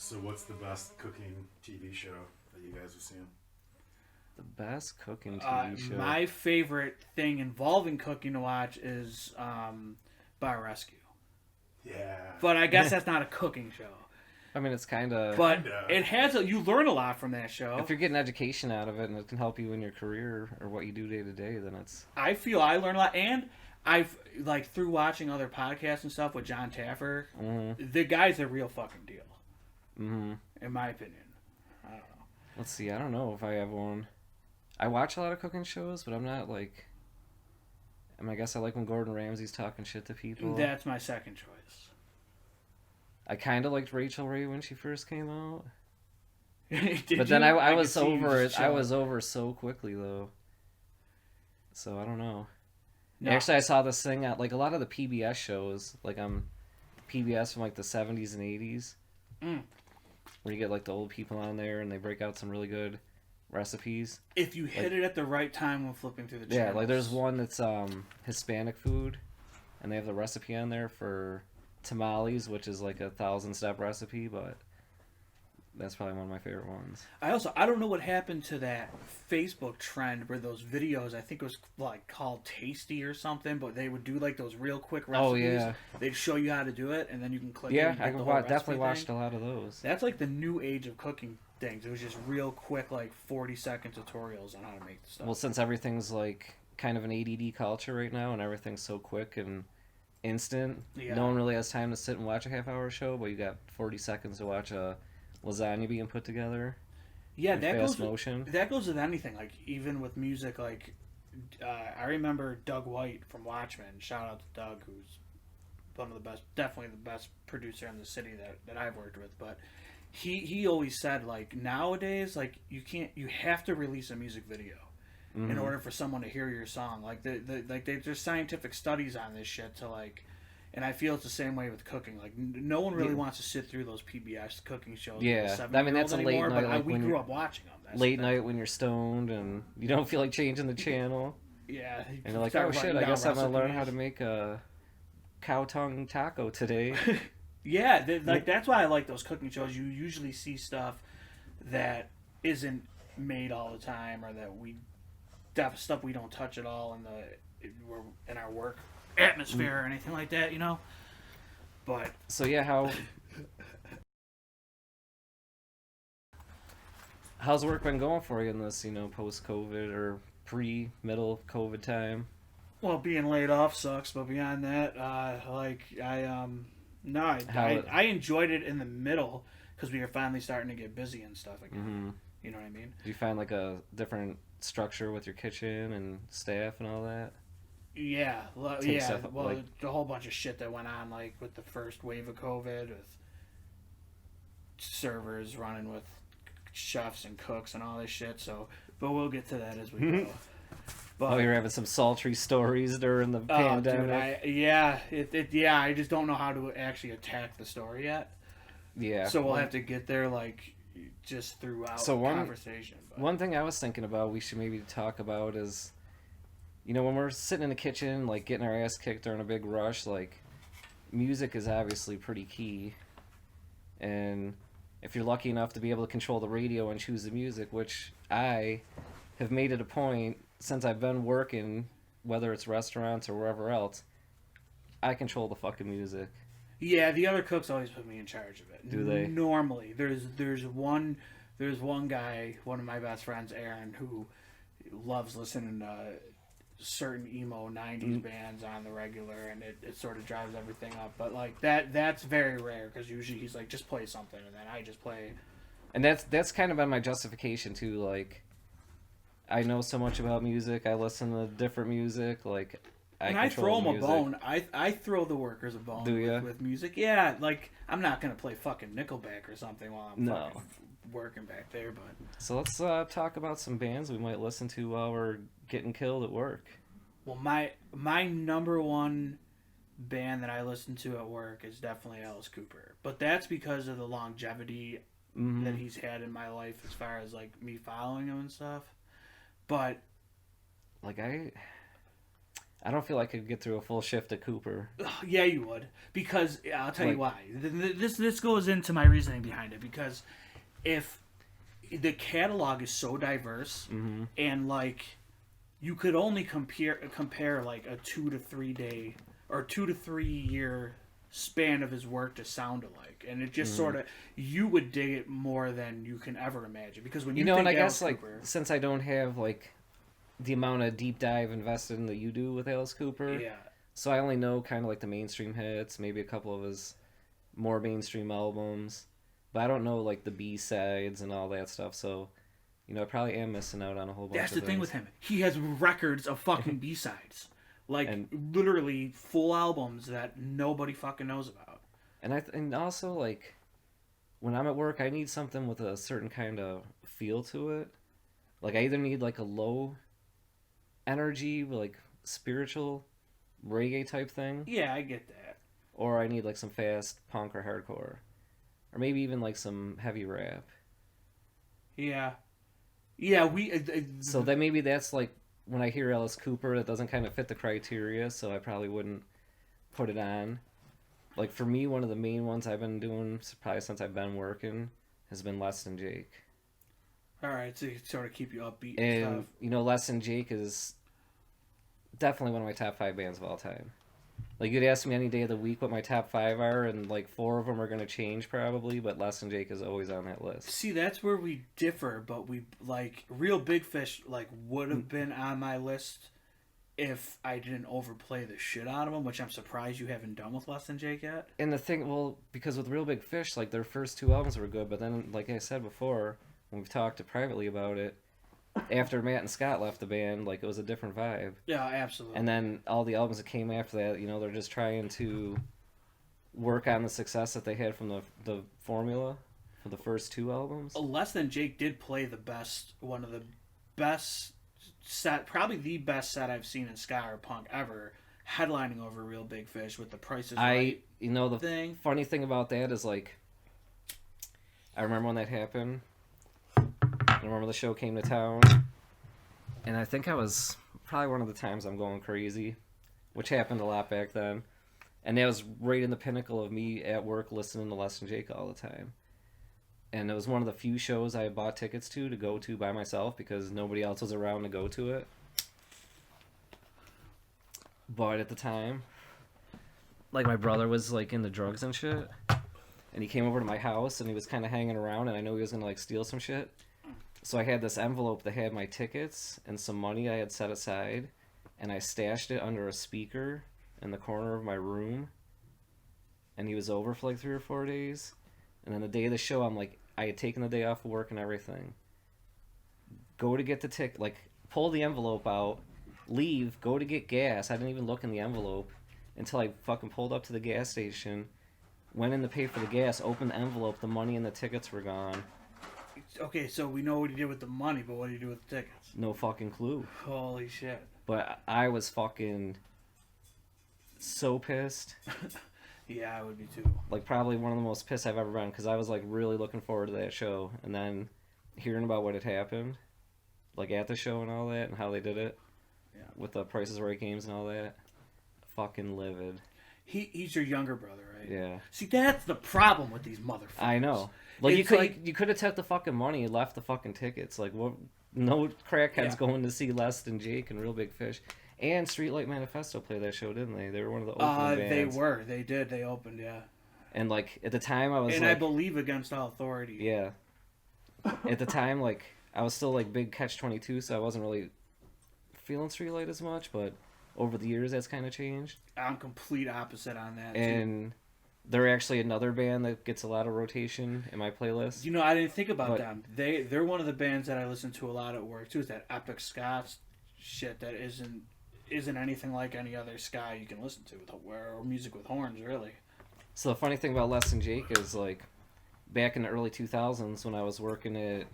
So what's the best cooking TV show that you guys have seen? The best cooking TV show. My favorite thing involving cooking to watch is Bar Rescue. Yeah. But I guess that's not a cooking show. I mean, it's kind of. But Kinda. it has you learn a lot from that show. If you're getting education out of it and it can help you in your career or what you do day to day, then it's. I feel I learn a lot, and I've like through watching other podcasts and stuff with John Taffer, the guy's a real fucking deal. Mm-hmm. In my opinion, I don't know. Let's see. I don't know if I have one. I watch a lot of cooking shows, but I'm not like. I guess I like when Gordon Ramsay's talking shit to people. That's my second choice. I kind of liked Rachel Ray when she first came out, Did but then you? I could was see you over just it. I chilling. was over so quickly though. So I don't know. No. Actually, I saw this thing at like a lot of the PBS shows, like PBS from like the 70s and 80s, where you get like the old people on there and they break out some really good recipes. If you hit it at the right time when flipping through the channels. Yeah, like there's one that's Hispanic food, and they have the recipe on there for tamales, which is like a 1,000-step recipe, but that's probably one of my favorite ones. I don't know what happened to that Facebook trend where those videos, I think it was like called Tasty or something, but they would do like those real quick recipes. Oh, yeah. They'd show you how to do it, and then you can click it Yeah, and get I the whole recipe definitely thing. watched a lot of those. That's like the new age of cooking things. It was just real quick, like 40-second tutorials on how to make the stuff. Well, since everything's like kind of an ADD culture right now, and everything's so quick and instant, Yeah. no one really has time to sit and watch a half-hour show, but you got 40 seconds to watch a lasagna being put together. Yeah, in that fast goes motion. that goes with anything. Like even with music, like I remember Doug White from Watchmen. Shout out to Doug, who's one of the best, definitely the best producer in the city that I've worked with. But he always said like nowadays, like you have to release a music video in order for someone to hear your song. Like there's scientific studies on this shit to like. And I feel it's the same way with cooking. Like, no one really wants to sit through those PBS cooking shows. Yeah, I mean, that's a late anymore, night, But like we when grew up watching them. That's Late the night when you're stoned and you don't feel like changing the channel. Yeah. And you're like, oh shit, I guess I'm going to learn how to make a cow tongue taco today. Yeah, like that's why I like those cooking shows. You usually see stuff that isn't made all the time, or that stuff we don't touch at all in our work atmosphere or anything like that, you know. But So yeah, how's work been going for you in this, post-COVID or pre-middle COVID time? well, being laid off sucks. But beyond that, I enjoyed it in the middle because we were finally starting to get busy and stuff again. Mm-hmm. You know what I mean? Did you find like a different structure with your kitchen and staff and all that? Yeah, Take stuff, well, like- a whole bunch of shit that went on, like with the first wave of COVID, with servers running with chefs and cooks and all this shit. So, but we'll get to that as we go. But, Oh, you're having some sultry stories during the oh, pandemic. dude, I just don't know how to actually attack the story yet. Yeah. So we'll have to get there, like, just throughout So conversation. But. One thing I was thinking about we should maybe talk about is, when we're sitting in the kitchen, like getting our ass kicked during a big rush, like music is obviously pretty key. And if you're lucky enough to be able to control the radio and choose the music, which I have made it a point since I've been working, whether it's restaurants or wherever else, I control the fucking music. Yeah, the other cooks always put me in charge of it. Do they? Normally, there's one guy, one of my best friends, Aaron, who loves listening to certain emo 90s bands on the regular, and it sort of drives everything up. But like that's very rare because usually he's like, just play something, and then I just play. And that's kind of been my justification too. Like, I know so much about music. I listen to different music. Like, I throw them a bone. I throw the workers a bone. Do ya? With music? Yeah, like I'm not gonna play fucking Nickelback or something while I'm fucking working back there. But so let's talk about some bands we might listen to while we're getting killed at work. well, my number one band that I listen to at work is definitely Alice Cooper, but that's because of the longevity that he's had in my life as far as like me following him and stuff. But Like I don't feel like I could get through a full shift at Cooper. Yeah, you would, because I'll tell you Like- why. This goes into my reasoning behind it, because if the catalog is so diverse, Mm-hmm. and like you could only compare like a 2 to 3 day or 2 to 3 year span of his work to sound alike, and it just sort of, you would dig it more than you can ever imagine, because when you You know, think and I Alice guess like Cooper, since I don't have like the amount of deep dive invested in that you do with Alice Cooper, yeah, so I only know kind of like the mainstream hits, maybe a couple of his more mainstream albums, but I don't know like the B-sides and all that stuff. So, you know, I probably am missing out on a whole bunch. that's of the thing things. with him. He has records of fucking B-sides. Like, And- literally full albums that nobody fucking knows about. And also like when I'm at work, I need something with a certain kind of feel to it. Like I either need like a low energy, like spiritual reggae type thing, Yeah, I get that. or I need like some fast punk or hardcore, or maybe even like some heavy rap. Yeah. Yeah, So that maybe that's like when I hear Alice Cooper, that doesn't kind of fit the criteria, so I probably wouldn't put it on. Like for me, one of the main ones I've been doing probably since I've been working has been Less Than Jake. Alright, to sort of keep you upbeat And and stuff. you know, Less Than Jake is definitely one of my top 5 bands of all time. Like you'd ask me any day of the week what my top 5 are, and like 4 of them are going to change probably, but Less Than Jake is always on that list. See, that's where we differ, but we, like, Real Big Fish, like, would have been on my list if I didn't overplay the shit out of them, which I'm surprised you haven't done with Less Than Jake yet. And the thing, well, because with Real Big Fish, like their first 2 albums were good, but then, like I said before, when we've talked privately about it, after Matt and Scott left the band, like it was a different vibe. Yeah, absolutely. And then all the albums that came after that, you know, they're just trying to work on the success that they had from the formula for the first 2 albums. Less Than Jake did play the best, one of the best set, probably the best set I've seen in ska or punk ever, headlining over Real Big Fish with the Price is Right You know, the thing. funny thing about that is like, I remember when that happened. I remember the show came to town, and I think I was probably one of the times I'm going crazy, which happened a lot back then. And that was right in the pinnacle of me at work listening to Less Than Jake all the time. And it was one of the few shows I had bought tickets to go to by myself because nobody else was around to go to it. But at the time, like my brother was like into drugs and shit, and he came over to my house and he was kind of hanging around, and I know he was gonna like steal some shit. So I had this envelope that had my tickets and some money I had set aside, and I stashed it under a speaker in the corner of my room. And he was over for like 3 or 4 days. And then the day of the show, I'm like, I had taken the day off of work and everything. Go to get the ticket, like pull the envelope out, leave, go to get gas. I didn't even look in the envelope until I fucking pulled up to the gas station, went in to pay for the gas, opened the envelope, the money and the tickets were gone. Okay, so we know what he did with the money, but what did he do with the tickets? No fucking clue. Holy shit. But I was fucking so pissed. Yeah, I would be too. Like probably one of the most pissed I've ever been, because I was like really looking forward to that show, and then hearing about what had happened, like at the show and all that, and how they did it, Yeah. with the Price is Right games and all that, fucking livid. He's your younger brother, right? Yeah, See, that's the problem with these motherfuckers. I know. Like It's you could have took the fucking money and left the fucking tickets. Like what? No crackheads Yeah. going to see Less Than Jake and Real Big Fish. And Streetlight Manifesto played that show, didn't they? They were one of the opening bands. They were. They did. They opened, yeah. And like at the time, I was And like, I believe Against All Authority. yeah. At the time, like I was still like big Catch-22, so I wasn't really feeling Streetlight as much. But over the years, that's kind of changed. I'm complete opposite on that. And they're actually another band that gets a lot of rotation in my playlist. You know, I didn't think about But- them. They're one of the bands that I listen to a lot at work too. Is that epic ska shit that isn't anything like any other ska you can listen to, or music with horns, really. So the funny thing about Less Than Jake is like back in the early 2000s when I was working at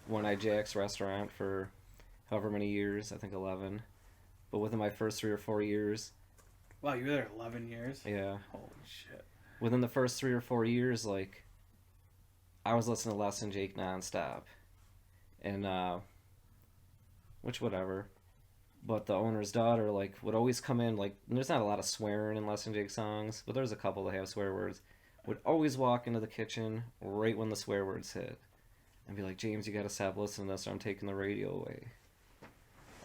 One Eye Jack's restaurant for however many years, I think 11. But within my first 3 or 4 years, Wow, you were there 11 years. yeah, Holy shit. within the first 3 or 4 years, like I was listening to Less Than Jake nonstop, and which whatever. But the owner's daughter, like, would always come in, like, there's not a lot of swearing in Less Than Jake songs, but there's a couple that have swear words. Would always walk into the kitchen right when the swear words hit. And be like, James, you gotta stop listening to this or I'm taking the radio away.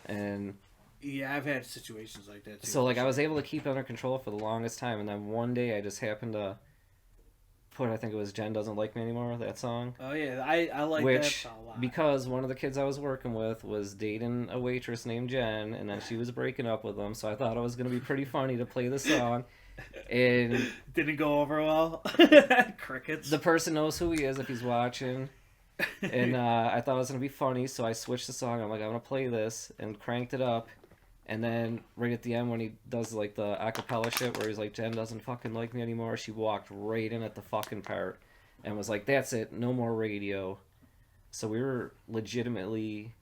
And... yeah, I've had situations like that, too. So, like, I was able to keep it under control for the longest time, and then one day I just happened to put, I think it was Jen Doesn't Like Me Anymore, that song. Oh, yeah, I like that song a lot. Because one of the kids I was working with was dating a waitress named Jen, and then she was breaking up with him, so I thought it was going to be pretty funny to play the song. And didn't go over well. Crickets. The person knows who he is if he's watching. And I thought it was going to be funny, so I switched the song. I'm like, I'm going to play this, and cranked it up. And then right at the end when he does like the acapella shit where he's like, Jen doesn't fucking like me anymore, she walked right in at the fucking part and was like, that's it, no more radio. So we were legitimately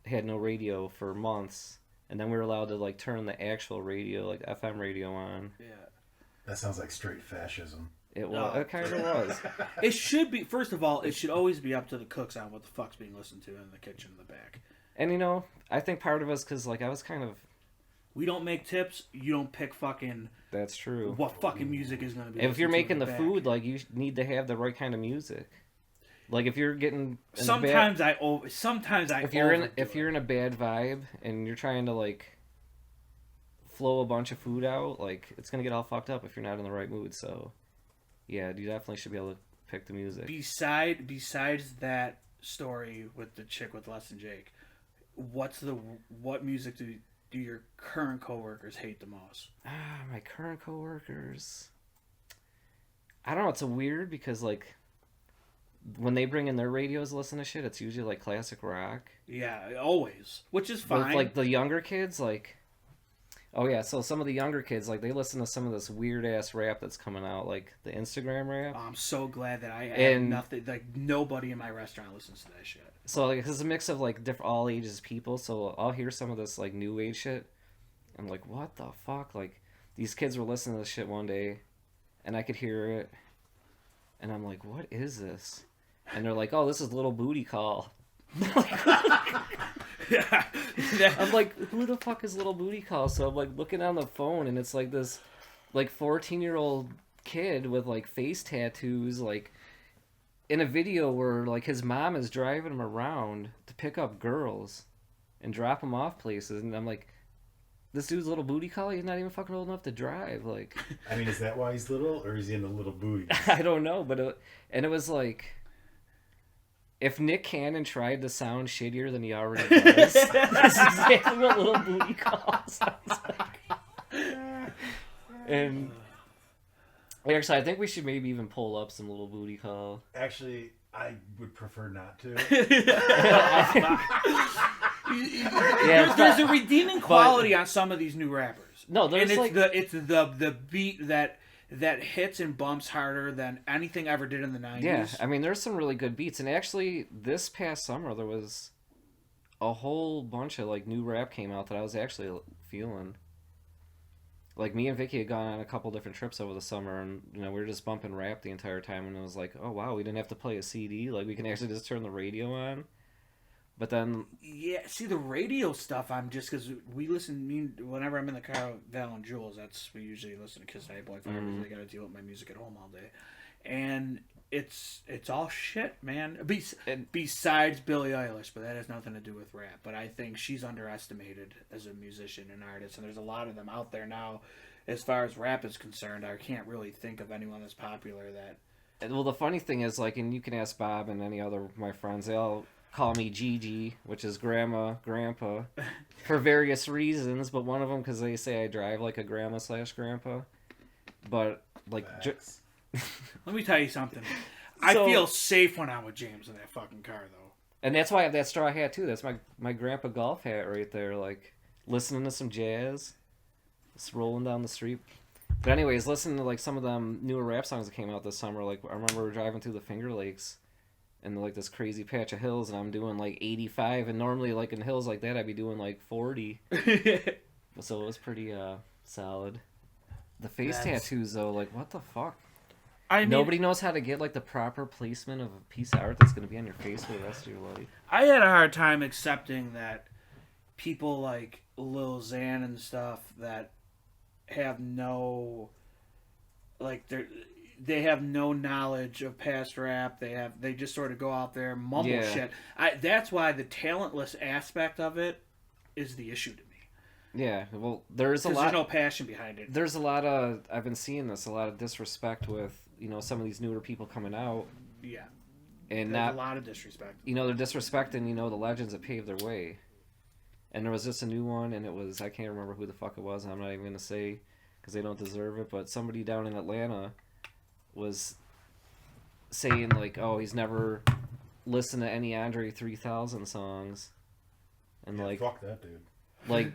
had no radio for months, and then we were allowed to like turn the actual radio, like FM radio, on. Yeah. That sounds like straight fascism. It was. It kind of was. It should be. First of all, it should always be up to the cooks on what the fuck's being listened to in the kitchen in the back. And you know, I think part of us, because like I was kind of. We don't make tips. You don't pick fucking. That's true. What fucking music is going to be? If you're making the food, like you need to have the right kind of music. Like if you're getting. Sometimes I if you're in a bad vibe and you're trying to like. Flow a bunch of food out, like it's gonna get all fucked up if you're not in the right mood. So, yeah, you definitely should be able to pick the music. Besides that story with the chick with Less Than Jake, what music do your current coworkers hate the most? My current coworkers, I don't know. It's a weird because like when they bring in their radios to listen to shit, it's usually like classic rock. Yeah, always, which is fine. But, like the younger kids, like. Oh yeah, so some of the younger kids, like, they listen to some of this weird-ass rap that's coming out, like, the Instagram rap. I'm so glad that I have nothing, like, nobody in my restaurant listens to that shit. So, like, it's a mix of, like, all ages people, so I'll hear some of this, like, new age shit. I'm like, what the fuck? Like, these kids were listening to this shit one day, and I could hear it, and I'm like, what is this? And they're like, oh, this is Little Booty Call. Yeah. I'm like, who the fuck is Little Booty Call? So I'm like looking on the phone, and it's like this like 14-year-old kid with like face tattoos, like in a video where like his mom is driving him around to pick up girls and drop him off places, and I'm like, this dude's Little Booty Call? He's not even fucking old enough to drive. Like, I mean, is that why he's little, or is he into little booties? I don't know, but it was like. If Nick Cannon tried to sound shittier than he already does, that's exactly what Little Booty Call sounds like. And actually, I think we should maybe even pull up some Little Booty Call. Actually, I would prefer not to. There's a redeeming quality on some of these new rappers. No, there's it's the beat that hits and bumps harder than anything ever did in the 90s. Yeah, I mean, there's some really good beats. And actually, this past summer, there was a whole bunch of, like, new rap came out that I was actually feeling. Like, me and Vicky had gone on a couple different trips over the summer, and, you know, we were just bumping rap the entire time, and it was like, oh, wow, we didn't have to play a CD. Like, we can actually just turn the radio on. But then... Yeah, see, the radio stuff, I'm just... Because we listen... Whenever I'm in the car with Val and Jules, we usually listen to Kiss Night Boy Fire because they got to deal with my music at home all day. And it's all shit, man. Besides Billie Eilish, but that has nothing to do with rap. But I think she's underestimated as a musician and artist, and there's a lot of them out there now. As far as rap is concerned, I can't really think of anyone that's popular that... Well, the funny thing is, like, and you can ask Bob and any other of my friends, they all... call me Gigi, which is grandma, grandpa, for various reasons, but one of them because they say I drive like a grandma/grandpa. But like, let me tell you something. I feel safe when I'm with James in that fucking car, though. And that's why I have that straw hat too. That's my grandpa golf hat right there. Like listening to some jazz, just rolling down the street. But anyways, listening to like some of them newer rap songs that came out this summer. Like I remember driving through the Finger Lakes. And like this crazy patch of hills, and I'm doing like 85, and normally like in hills like that I'd be doing like 40. So it was pretty solid. The face tattoos though, like what the fuck? Nobody knows how to get like the proper placement of a piece of art that's gonna be on your face for the rest of your life. I had a hard time accepting that people like Lil Xan and stuff that have no, like, they have no knowledge of past rap. They just sort of go out there and mumble shit. That's why the talentless aspect of it is the issue to me. Yeah, well, there's no passion behind it. There's a lot of, I've been seeing this, a lot of disrespect with, some of these newer people coming out. Yeah. And there's a lot of disrespect. They're disrespecting, the legends that paved their way. And there was just a new one, and it was, I can't remember who the fuck it was, and I'm not even going to say, because they don't deserve it, but somebody down in Atlanta was saying, like, oh, he's never listened to any Andre 3000 songs. And, yeah, like... Fuck that dude. Like...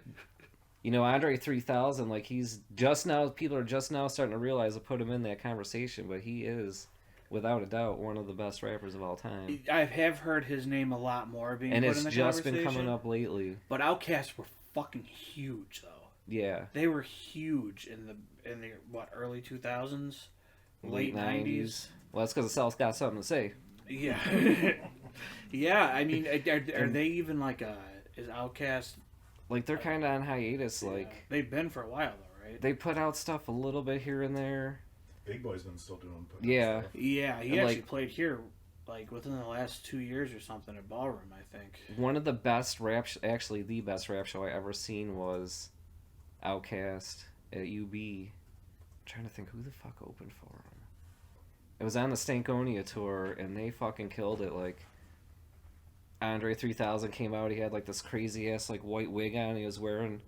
Andre 3000, like, he's just now, people are just now starting to realize to put him in that conversation, but he is, without a doubt, one of the best rappers of all time. I have heard his name a lot more being and put in the conversation. And it's just been coming up lately. But Outkast were fucking huge, though. Yeah. They were huge in the early 2000s? Late 90s? Well, that's because the South got something to say. Yeah. Yeah, I mean, are they even like is Outkast... Like, they're kind of on hiatus, like... They've been for a while, though, right? They put out stuff a little bit here and there. Big Boy's been still doing stuff. Yeah, he actually played here, like, within the last 2 years or something at Ballroom, I think. One of the best actually the best rap show I ever seen was Outkast at UB. I'm trying to think who the fuck opened for him. It was on the Stankonia tour, and they fucking killed it, like... Andre 3000 came out. He had like this crazy ass like white wig on. He was wearing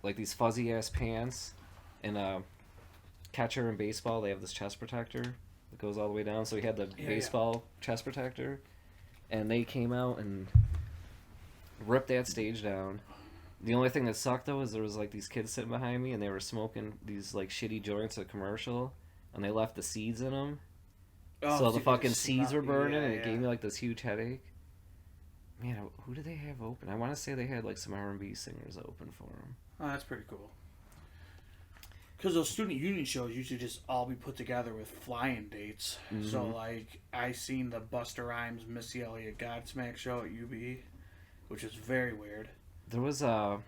like these fuzzy ass pants. And catcher in baseball, they have this chest protector that goes all the way down. So he had the baseball chest protector, and they came out and ripped that stage down. The only thing that sucked though is there was like these kids sitting behind me, and they were smoking these like shitty joints at commercial, and they left the seeds in them. Oh, so the fucking seeds were burning, and it gave me like this huge headache. Man, who did they have open? I want to say they had like some R&B singers open for them. Oh, that's pretty cool. Because those student union shows usually just all be put together with fly-in dates. Mm-hmm. So, like, I seen the Busta Rhymes, Missy Elliott Godsmack show at UB, which is very weird. There was a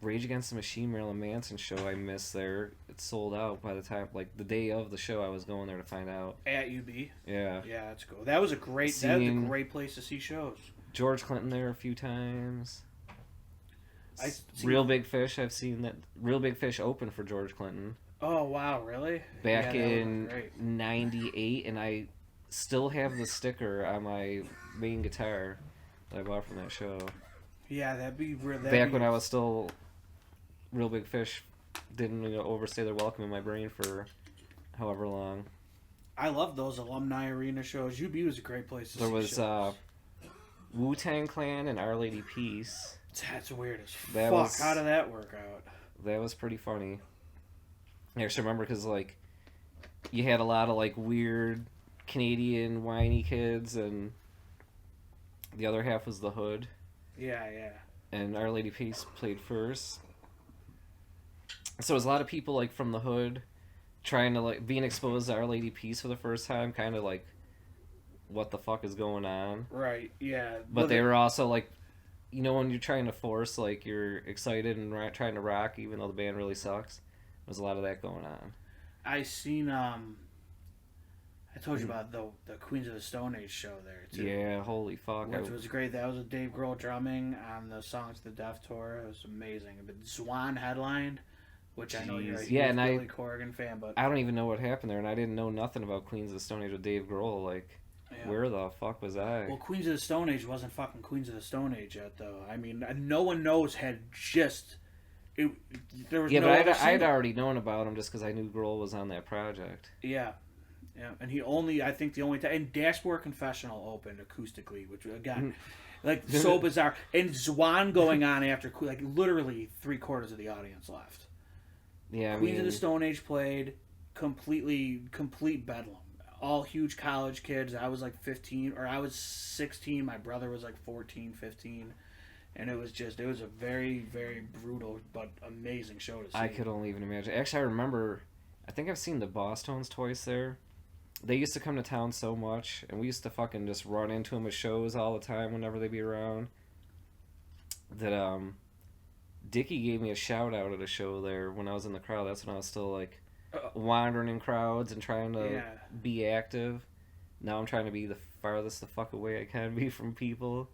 Rage Against the Machine Marilyn Manson show I missed there. It sold out by the time, like, the day of the show I was going there to find out. At UB? Yeah. Yeah, that's cool. That was a great place to see shows. George Clinton there a few times. Real Big Fish, I've seen that. Real Big Fish open for George Clinton. Oh, wow, really? Back in 98, and I still have the sticker on my main guitar that I bought from that show. Yeah, that'd be real. Back when I was still... Real Big Fish didn't overstay their welcome in my brain for however long. I love those alumni arena shows. UB was a great place to see shows. There was Wu-Tang Clan and Our Lady Peace. That's weird as fuck. How did that work out? That was pretty funny. I actually remember because, like, you had a lot of, like, weird Canadian whiny kids, and the other half was the hood. Yeah, yeah. And Our Lady Peace played first. So it was a lot of people, like, from the hood trying to, like, being exposed to Our Lady Peace for the first time, kind of, like, what the fuck is going on? Right, yeah. But they were also, like, when you're trying to force, like, you're excited and trying to rock, even though the band really sucks. There's a lot of that going on. I seen, I told you about the Queens of the Stone Age show there, too. Yeah, holy fuck. Which was great. That was with Dave Grohl drumming on the Songs to the Death tour. It was amazing. But Zwan headlined, which I know you're a huge Billy Corgan fan, but... I don't even know what happened there, and I didn't know nothing about Queens of the Stone Age with Dave Grohl, like... Yeah. Where the fuck was I? Well, Queens of the Stone Age wasn't fucking Queens of the Stone Age yet, though. I mean, no one knows had just... there was but I'd already known about him just because I knew Grohl was on that project. Yeah. Yeah, and I think the only time... And Dashboard Confessional opened acoustically, which, again, like, so bizarre. And Zwan going on after, like, literally 3/4 of the audience left. Yeah, Queens of the Stone Age played, complete bedlam. All huge college kids. I was like 15, or I was 16. My brother was like 14, 15. And it was a very, very brutal but amazing show to see. I could only even imagine. Actually, I think I've seen the Boss Tones twice there. They used to come to town so much, and we used to fucking just run into them at shows all the time whenever they'd be around. that Dickie gave me a shout out at a show there when I was in the crowd. That's when I was still like wandering in crowds and trying to be active. Now I'm trying to be the farthest the fuck away I can be from people.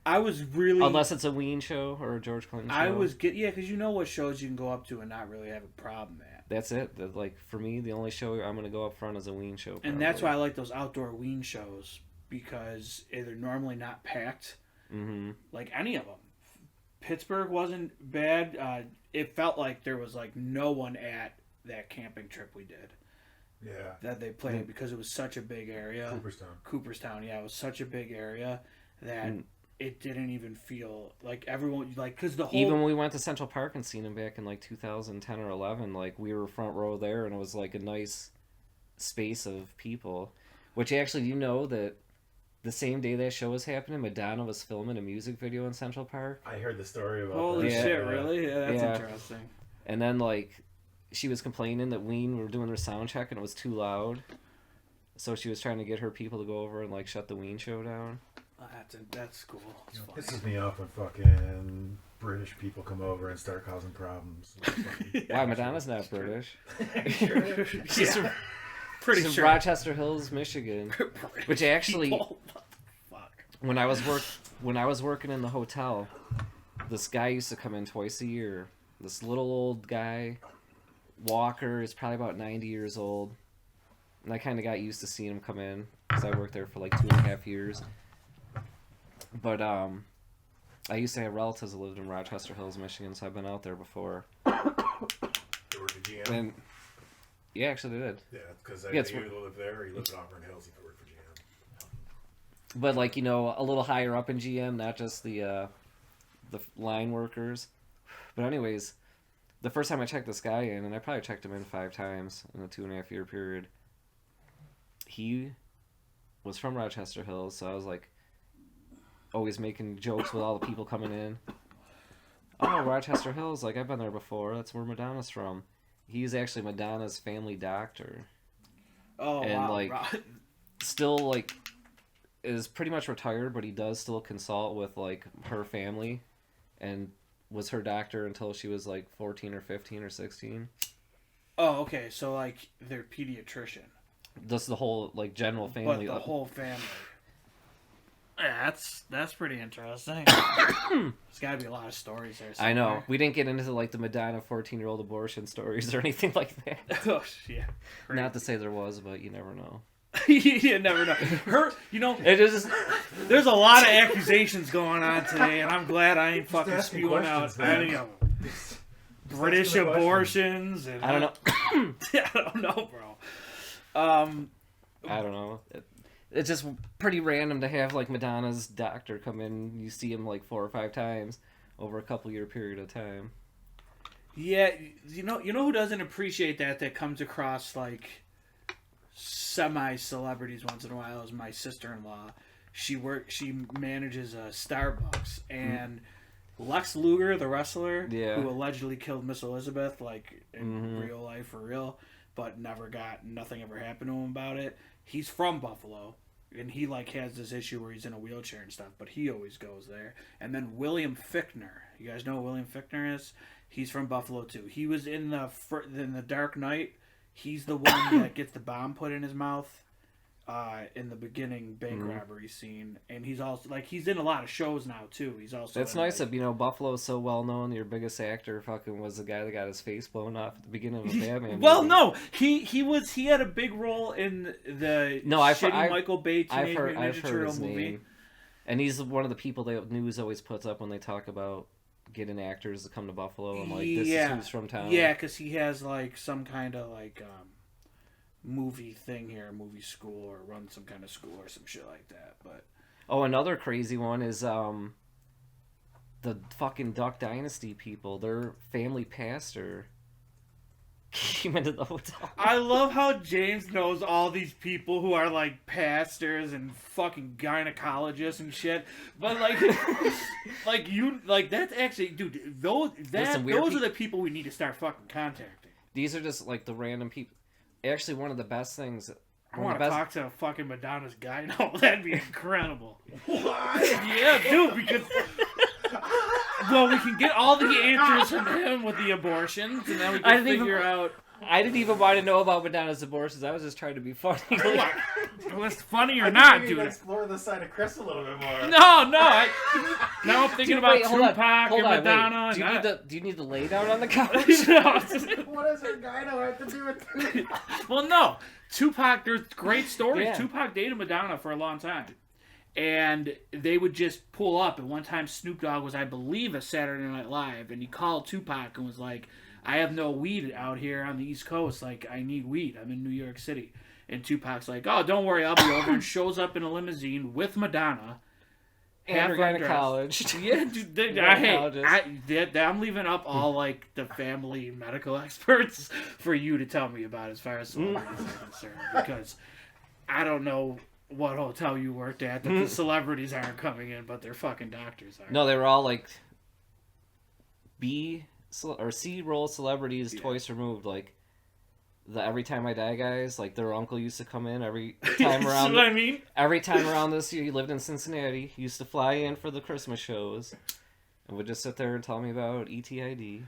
I was really... Unless it's a Ween show or a George Clinton show. because you know what shows you can go up to and not really have a problem at. That's it. Like, for me, the only show I'm going to go up front is a Ween show. Probably. And that's why I like those outdoor Ween shows, because they're normally not packed. Mm-hmm. Like, any of them. Pittsburgh wasn't bad. It felt like there was, like, no one at that camping trip we did. Yeah. That they played, because it was such a big area. Cooperstown, yeah. It was such a big area that... It didn't even feel like everyone, like, because the whole... Even when we went to Central Park and seen him back in, like, 2010 or 11, like, we were front row there, and it was, like, a nice space of people. Which, actually, you know that the same day that show was happening, Madonna was filming a music video in Central Park? I heard the story about Holy that. shit, really? Yeah, that's interesting. And then, like, she was complaining that Ween were doing their sound check and it was too loud. So she was trying to get her people to go over and, like, shut the Ween show down. That's cool. It pisses me off when fucking British people come over and start causing problems. Why? Madonna's not British. She's from, pretty from sure. Rochester Hills, Michigan. Which actually, when I was working in the hotel, this guy used to come in twice a year. This little old guy, Walker, is probably about 90 years old. And I kind of got used to seeing him come in because I worked there for like 2.5 years. But I used to have relatives that lived in Rochester Hills, Michigan, so I've been out there before. They worked at GM? And, yeah, actually they did. Yeah, because you live there, or you live in Auburn Hills, you could work for GM. But, like, you know, a little higher up in GM, not just the line workers. But anyways, the first time I checked this guy in, and I probably checked him in 5 times in a 2.5 year period, he was from Rochester Hills, so I was like, always making jokes with all the people coming in. Oh, Rochester Hills, like, I've been there before. That's where Madonna's from. He's actually Madonna's family doctor. Oh, and, wow. like, still, like, is pretty much retired, but he does still consult with, like, her family, and was her doctor until she was, like, 14 or 15 or 16. Oh, okay, so, like, they're pediatrician. Just the whole, like, general family. But the whole family. Yeah, that's pretty interesting. There's got to be a lot of stories there somewhere. I know. We didn't get into, like, the Madonna 14-year-old abortion stories or anything like that. Oh, yeah. Crazy. Not to say there was, but you never know. You never know. Her, you know, it is. There's a lot of accusations going on today, and I'm glad I ain't fucking spewing out any of them. British abortions. And, I don't know. I don't know, bro. I don't know. It's just pretty random to have, like, Madonna's doctor come in. You see him, like, 4 or 5 times over a couple-year period of time. Yeah, you know who doesn't appreciate that comes across, like, semi-celebrities once in a while is my sister-in-law. She manages a Starbucks, and Lex Luger, the wrestler, who allegedly killed Miss Elizabeth, like, in real life, for real, but nothing ever happened to him about it. He's from Buffalo, and he, like, has this issue where he's in a wheelchair and stuff, but he always goes there. And then William Fichtner. You guys know who William Fichtner is? He's from Buffalo, too. He was in the Dark Knight. He's the one that gets the bomb put in his mouth in the beginning bank robbery scene. And he's also, like, he's in a lot of shows now, too. He's also... It's nice that, you know, Buffalo's so well known. Your biggest actor fucking was the guy that got his face blown off at the beginning of a Batman Well, movie. no. He had a big role in the Michael Bay Teenage Mutant Ninja Turtle movie. Name. And he's one of the people that news always puts up when they talk about getting actors to come to Buffalo. And, like, this is who's from town. Yeah, because he has, like, some kind of, like, movie thing here, movie school, or run some kind of school or some shit like that. But another crazy one is the fucking Duck Dynasty people. Their family pastor came into the hotel. I love how James knows all these people who are, like, pastors and fucking gynecologists and shit. But, like, that's actually, dude, those are the people we need to start fucking contacting. These are just, like, the random people. Actually, one of the best things... I want to talk to fucking Madonna's Gyno. That'd be incredible. What? Yeah, dude, because... Well, we can get all the answers from him with the abortions, and then we can figure out. I didn't even want to know about Madonna's abortions. I was just trying to be funny. Was funny or not, dude? dude? Explore the side of Chris a little bit more. No. Now I'm thinking about Tupac hold and on, Madonna. Do you need to lay down on the couch? What does her gyno have to do with it? Well, no. Tupac, there's great stories. Yeah. Tupac dated Madonna for a long time. And they would just pull up. And one time Snoop Dogg was, I believe, at Saturday Night Live. And he called Tupac and was like, I have no weed out here on the East Coast. Like, I need weed. I'm in New York City. And Tupac's like, oh, don't worry, I'll be over. And shows up in a limousine with Madonna. And we're going to college. Yeah, dude, I'm leaving up all, like, the family medical experts for you to tell me about as far as celebrities are concerned. Because I don't know what hotel you worked at that the celebrities aren't coming in, but their fucking doctors are. No, they were all, like, B or C role celebrities twice removed. Like, the Every Time I Die guys, like, their uncle used to come in every time around. what I mean? Every time around this year, he lived in Cincinnati. He used to fly in for the Christmas shows and would just sit there and tell me about ETID.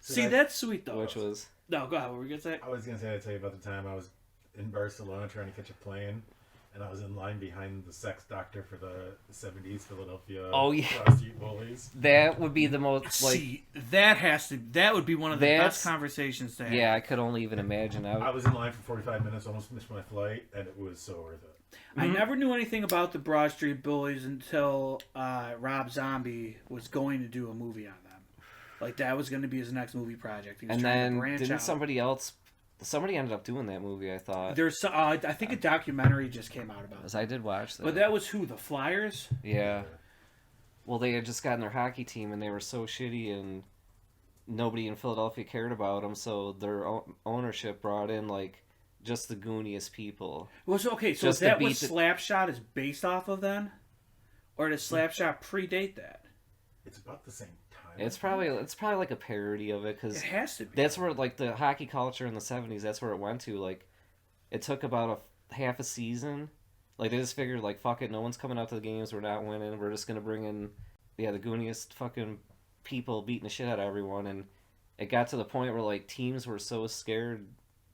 See, that's sweet, though. Which was... No, go ahead. What were you going to say? I was going to say, I'd tell you about the time I was in Barcelona trying to catch a plane, and I was in line behind the sex doctor for the 70s Philadelphia prostitute bullies. That would be the most, like... See, that would be one of the best conversations to have. Yeah, I could only even imagine. I was in line for 45 minutes, almost missed my flight, and it was so worth it. I never knew anything about the Broad Street Bullies until Rob Zombie was going to do a movie on them. Like, that was going to be his next movie project. He was trying to branch out. Somebody ended up doing that movie, I thought. There's, I think a documentary just came out about it. I did watch that. But that was who? The Flyers? Yeah. Well, they had just gotten their hockey team, and they were so shitty, and nobody in Philadelphia cared about them, so their ownership brought in, like, just the gooniest people. Well, so is that what Slapshot is based off of, then? Or does Slapshot predate that? It's about the same time. It's probably like a parody of it, because it has to be. That's where, like, the hockey culture in the 70s, that's where it went to. Like, it took about half a season. Like, they just figured, like, fuck it, no one's coming out to the games, we're not winning, we're just gonna bring in, the gooniest fucking people beating the shit out of everyone. And it got to the point where, like, teams were so scared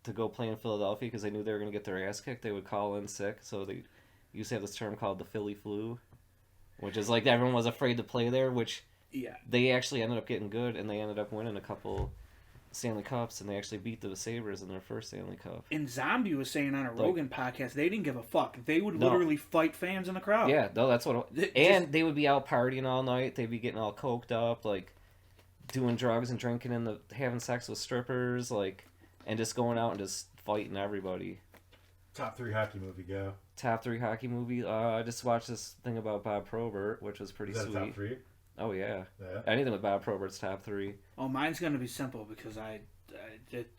to go play in Philadelphia because they knew they were gonna get their ass kicked, they would call in sick. So they used to have this term called the Philly flu, which is, like, everyone was afraid to play there, which... Yeah. They actually ended up getting good, and they ended up winning a couple Stanley Cups, and they actually beat the Sabres in their first Stanley Cup. And Zombie was saying on a Rogan podcast, they didn't give a fuck. They would literally fight fans in the crowd. Yeah, no, that's what... And they would be out partying all night. They'd be getting all coked up, like, doing drugs and drinking and having sex with strippers, like, and just going out and just fighting everybody. Top 3 hockey movie, go. Top 3 hockey movie? I just watched this thing about Bob Probert, which was pretty sweet. Top 3? Oh, yeah. Anything with Bob Probert's top 3. Oh, mine's going to be simple because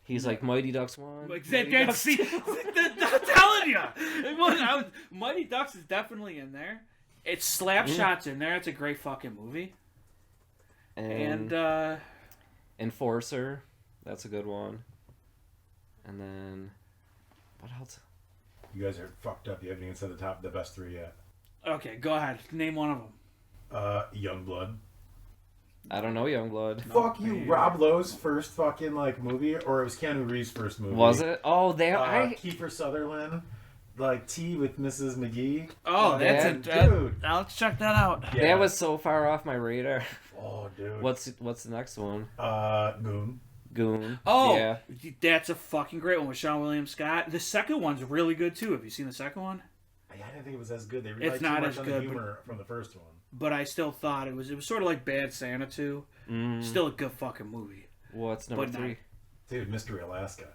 he's like Mighty Ducks 1. See, I'm telling you! Mighty Ducks is definitely in there. It's Slapshot's in there. It's a great fucking movie. And Enforcer. That's a good one. And then... What else? You guys are fucked up. You haven't even said the best 3 yet. Okay, go ahead. Name one of them. Youngblood. I don't know Youngblood. Fuck you, Rob Lowe's first fucking, like, movie, or it was Keanu Reeves' first movie. Was it? Oh, Kiefer Sutherland, like, Tea with Mrs. McGee. Oh, dude. I'll check that out. Yeah. That was so far off my radar. Oh, dude. What's the next one? Goon. Oh, yeah. That's a fucking great one with Sean William Scott. The second one's really good, too. Have you seen the second one? I didn't think it was as good. They relied too much on the humor from the first one. But I still thought it was sort of like Bad Santa 2. Still a good fucking movie. What's number 3? Dude, Mystery Alaska.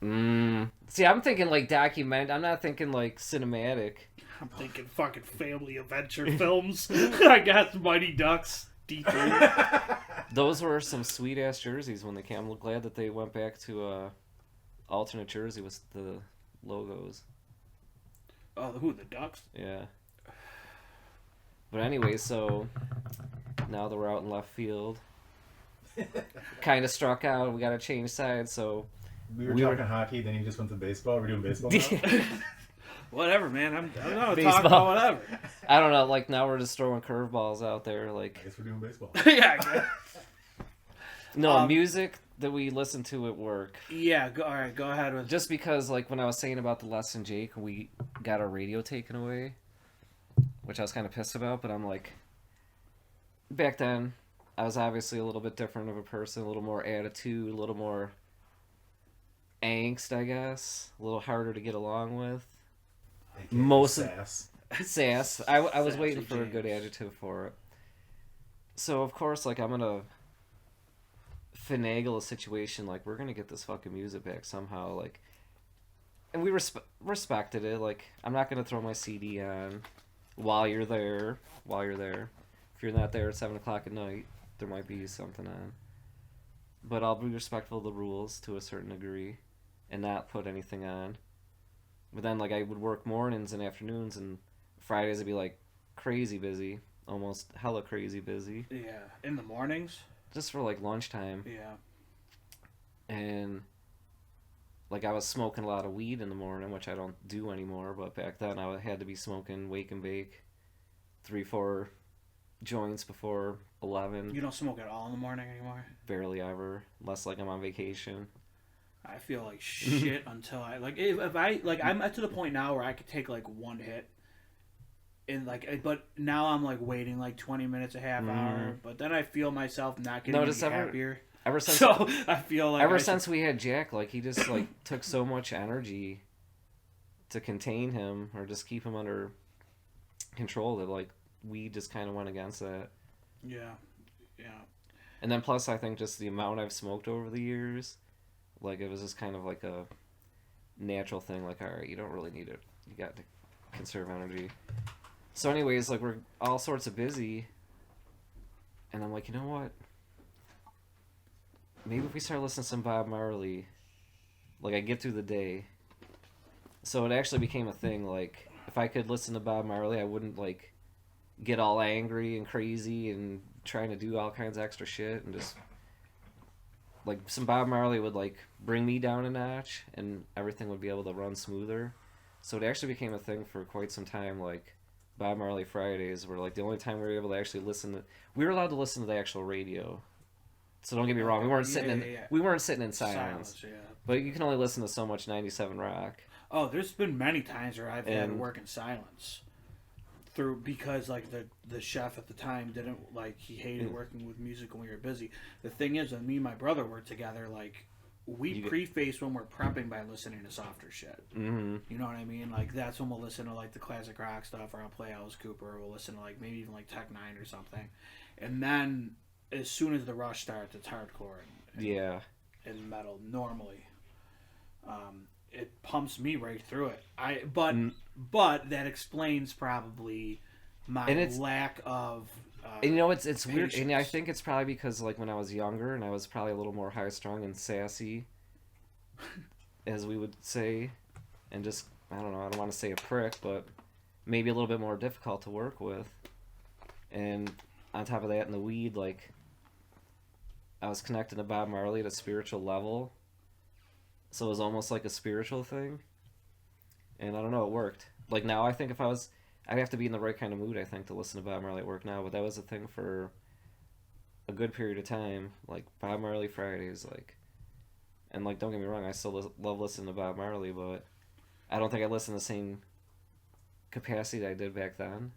See, I'm thinking like document. I'm not thinking like cinematic. I'm thinking fucking family adventure films. I got Mighty Ducks, D3. Those were some sweet ass jerseys when they came. I'm glad that they went back to alternate jersey with the logos. Oh, who, the Ducks? Yeah. But anyway, so now that we're out in left field, kind of struck out. We got to change sides, so we were talking hockey. Then you just went to baseball. We're doing baseball now. Whatever, man. I'm not Baseball. talking about whatever. I don't know. Like now we're just throwing curveballs out there. Like I guess we're doing baseball. Yeah. I guess. no music that we listen to at work. Yeah. All right. Go ahead with. Just because, like, when I was saying about the Les and Jake, we got our radio taken away, which I was kind of pissed about. But I'm like, back then, I was obviously a little bit different of a person, a little more attitude, a little more angst, I guess, a little harder to get along with. Most sass. Sass. I was Sassy waiting for a good James. adjective for it. So of course, like, I'm gonna finagle a situation. Like, we're gonna get this fucking music back somehow. Like, and we respected it. Like, I'm not gonna throw my CD on while you're there. If you're not there at 7:00 at night, there might be something on. But I'll be respectful of the rules to a certain degree, and not put anything on. But then, like, I would work mornings and afternoons, and Fridays would be, like, crazy busy. Almost hella crazy busy. Yeah. In the mornings. Just for, like, lunchtime. Yeah. And, like, I was smoking a lot of weed in the morning, which I don't do anymore. But back then, I had to be smoking wake and bake 3-4 joints before 11. You don't smoke at all in the morning anymore? Barely ever. Unless, like, I'm on vacation. I feel like shit until I like if I like I'm at to the point now where I could take like one hit and like but now I'm like waiting like 20 minutes a half hour, but then I feel myself not getting any happier. Ever since So I feel like since we had Jack, like, he just like took so much energy to contain him or just keep him under control that, like, we just kind of went against that. Yeah. And then plus I think just the amount I've smoked over the years, like, it was just kind of like a natural thing. Like, all right, you don't really need it. You got to conserve energy. So anyways, like, we're all sorts of busy. And I'm like, you know what? Maybe if we start listening to some Bob Marley, like, I get through the day. So it actually became a thing. Like, if I could listen to Bob Marley, I wouldn't, like, get all angry and crazy and trying to do all kinds of extra shit and just... Like, some Bob Marley would, like, bring me down a notch, and everything would be able to run smoother. So it actually became a thing for quite some time, like, Bob Marley Fridays were, like, the only time we were able to actually listen to... We were allowed to listen to the actual radio. So don't get me wrong, we weren't sitting in silence. Yeah. But you can only listen to so much 97 Rock. Oh, there's been many times where I've had to work in silence. Because like the chef at the time didn't like he hated working with music when we were busy. The thing is, when me and my brother work together, like we preface when we're prepping by listening to softer shit. Mm-hmm. You know what I mean? Like that's when we'll listen to like the classic rock stuff, or I'll play Alice Cooper, or we'll listen to like maybe even like Tech Nine or something. And then as soon as the rush starts, it's hardcore and metal normally. It pumps me right through it. But that explains probably my lack of. And you know, it's weird, and I think it's probably because, like, when I was younger and I was probably a little more high strung and sassy, as we would say, and just, I don't know, I don't want to say a prick, but maybe a little bit more difficult to work with. And on top of that, in the weed, like, I was connected to Bob Marley at a spiritual level. So it was almost like a spiritual thing. And I don't know, it worked. Like, now I think if I'd have to be in the right kind of mood, I think, to listen to Bob Marley at work now. But that was a thing for a good period of time. Like, Bob Marley Fridays, like... And, like, don't get me wrong, I still love listening to Bob Marley, but I don't think I listen to the same capacity that I did back then.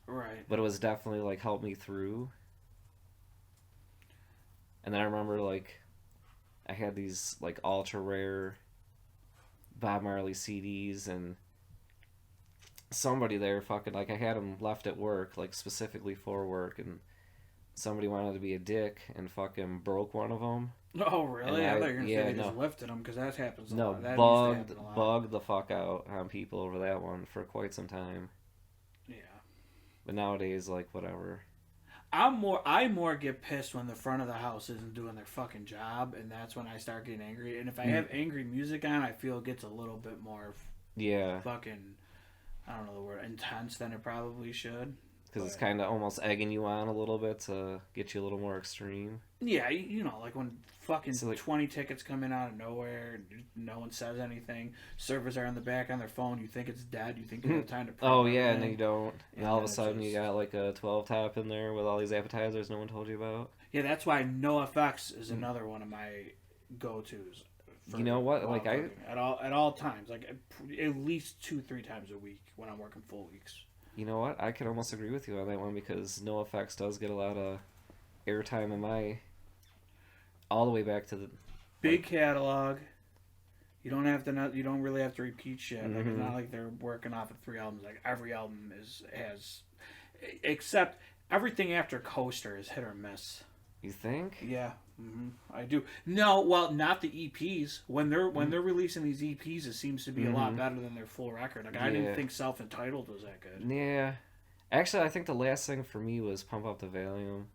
Right. But it was definitely, like, helped me through. And then I remember, like... I had these, like, ultra rare Bob Marley CDs, and somebody there fucking, like, I had them left at work, like, specifically for work, and somebody wanted to be a dick and fucking broke one of them. Oh, really? I thought you were going to say they just lifted them, because that happens a lot. That bugged the fuck out on people over that one for quite some time. Yeah. But nowadays, like, whatever. I more get pissed when the front of the house isn't doing their fucking job, and that's when I start getting angry. And if I have angry music on, I feel it gets a little bit more fucking, I don't know the word, intense than it probably should. Because it's kind of almost egging you on a little bit to get you a little more extreme. Yeah, you know, like when fucking So, like, 20 tickets come in out of nowhere, no one says anything. Servers are in the back on their phone. You think it's dead. You think you have time to. Oh prep yeah, and everything. then you don't. And Yeah, all of a it's sudden you just- got like a 12 top in there with all these appetizers no one told you about. Yeah, that's why NoFX is another one of my go-tos. You know what? while Like, cooking. at all times, like at least 2-3 times a week when I'm working full weeks. You know what? I could almost agree with you on that one because NoFX does get a lot of airtime in my. All the way back to the. Big catalog. You don't have to. You don't really have to repeat shit. Like, it's not like they're working off of 3 albums. Like every album has, except everything after Coaster is hit or miss. You think? Yeah, I do. No, well, not the EPs. When they're releasing these EPs, it seems to be a lot better than their full record. Like I didn't think Self Entitled was that good. Yeah. Actually, I think the last thing for me was Pump Up the Volume.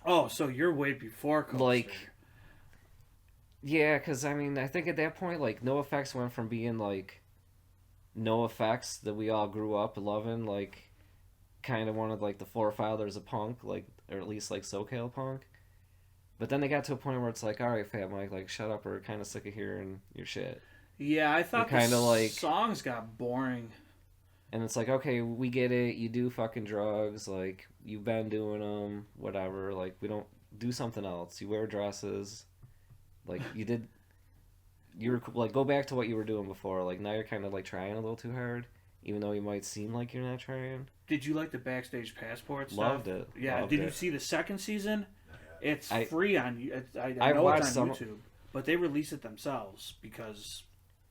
Oh, so you're way before Coaster. Like, yeah, because I mean, I think at that point, like, NoFX went from being like NoFX that we all grew up loving, like, kind of one of like the forefathers of punk, like, or at least like SoCal punk. But then they got to a point where it's like, all right, Fat Mike, like, shut up, we're kind of sick of hearing your shit. Yeah, I thought kinda the like- songs got boring. And it's like, okay, we get it. You do fucking drugs, like, you've been doing them, whatever. Like, we don't do something else. You wear dresses, like you did. You're like, go back to what you were doing before. Like, now you're kind of like trying a little too hard, even though you might seem like you're not trying. Did you like the Backstage Passport stuff? Loved it. Yeah. Loved Did it. you see the second season? It's I- free on. I I've know watched it's on some- YouTube, but they release it themselves because,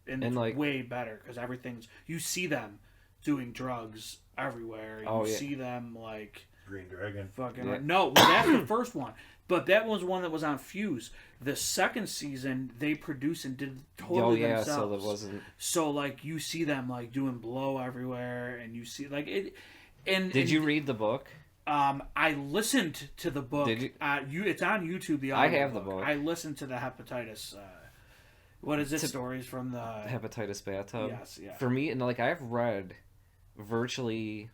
and And, it's like- way better because everything's. You see them doing drugs everywhere. You Oh, yeah. see them like Green Dragon. fucking. Yeah. No, well, that's the first one. But that was one that was on Fuse. The second season, they produced and did totally Oh yeah, themselves. so that wasn't. So like you see them like doing blow everywhere, and you see like it. And Did you read the book? I listened to the book. Did you? It's on YouTube. The I audio have the book. I listened to the hepatitis. What is it? Stories from the Hepatitis Bathtub. Yes, yeah. For me, and like I've read virtually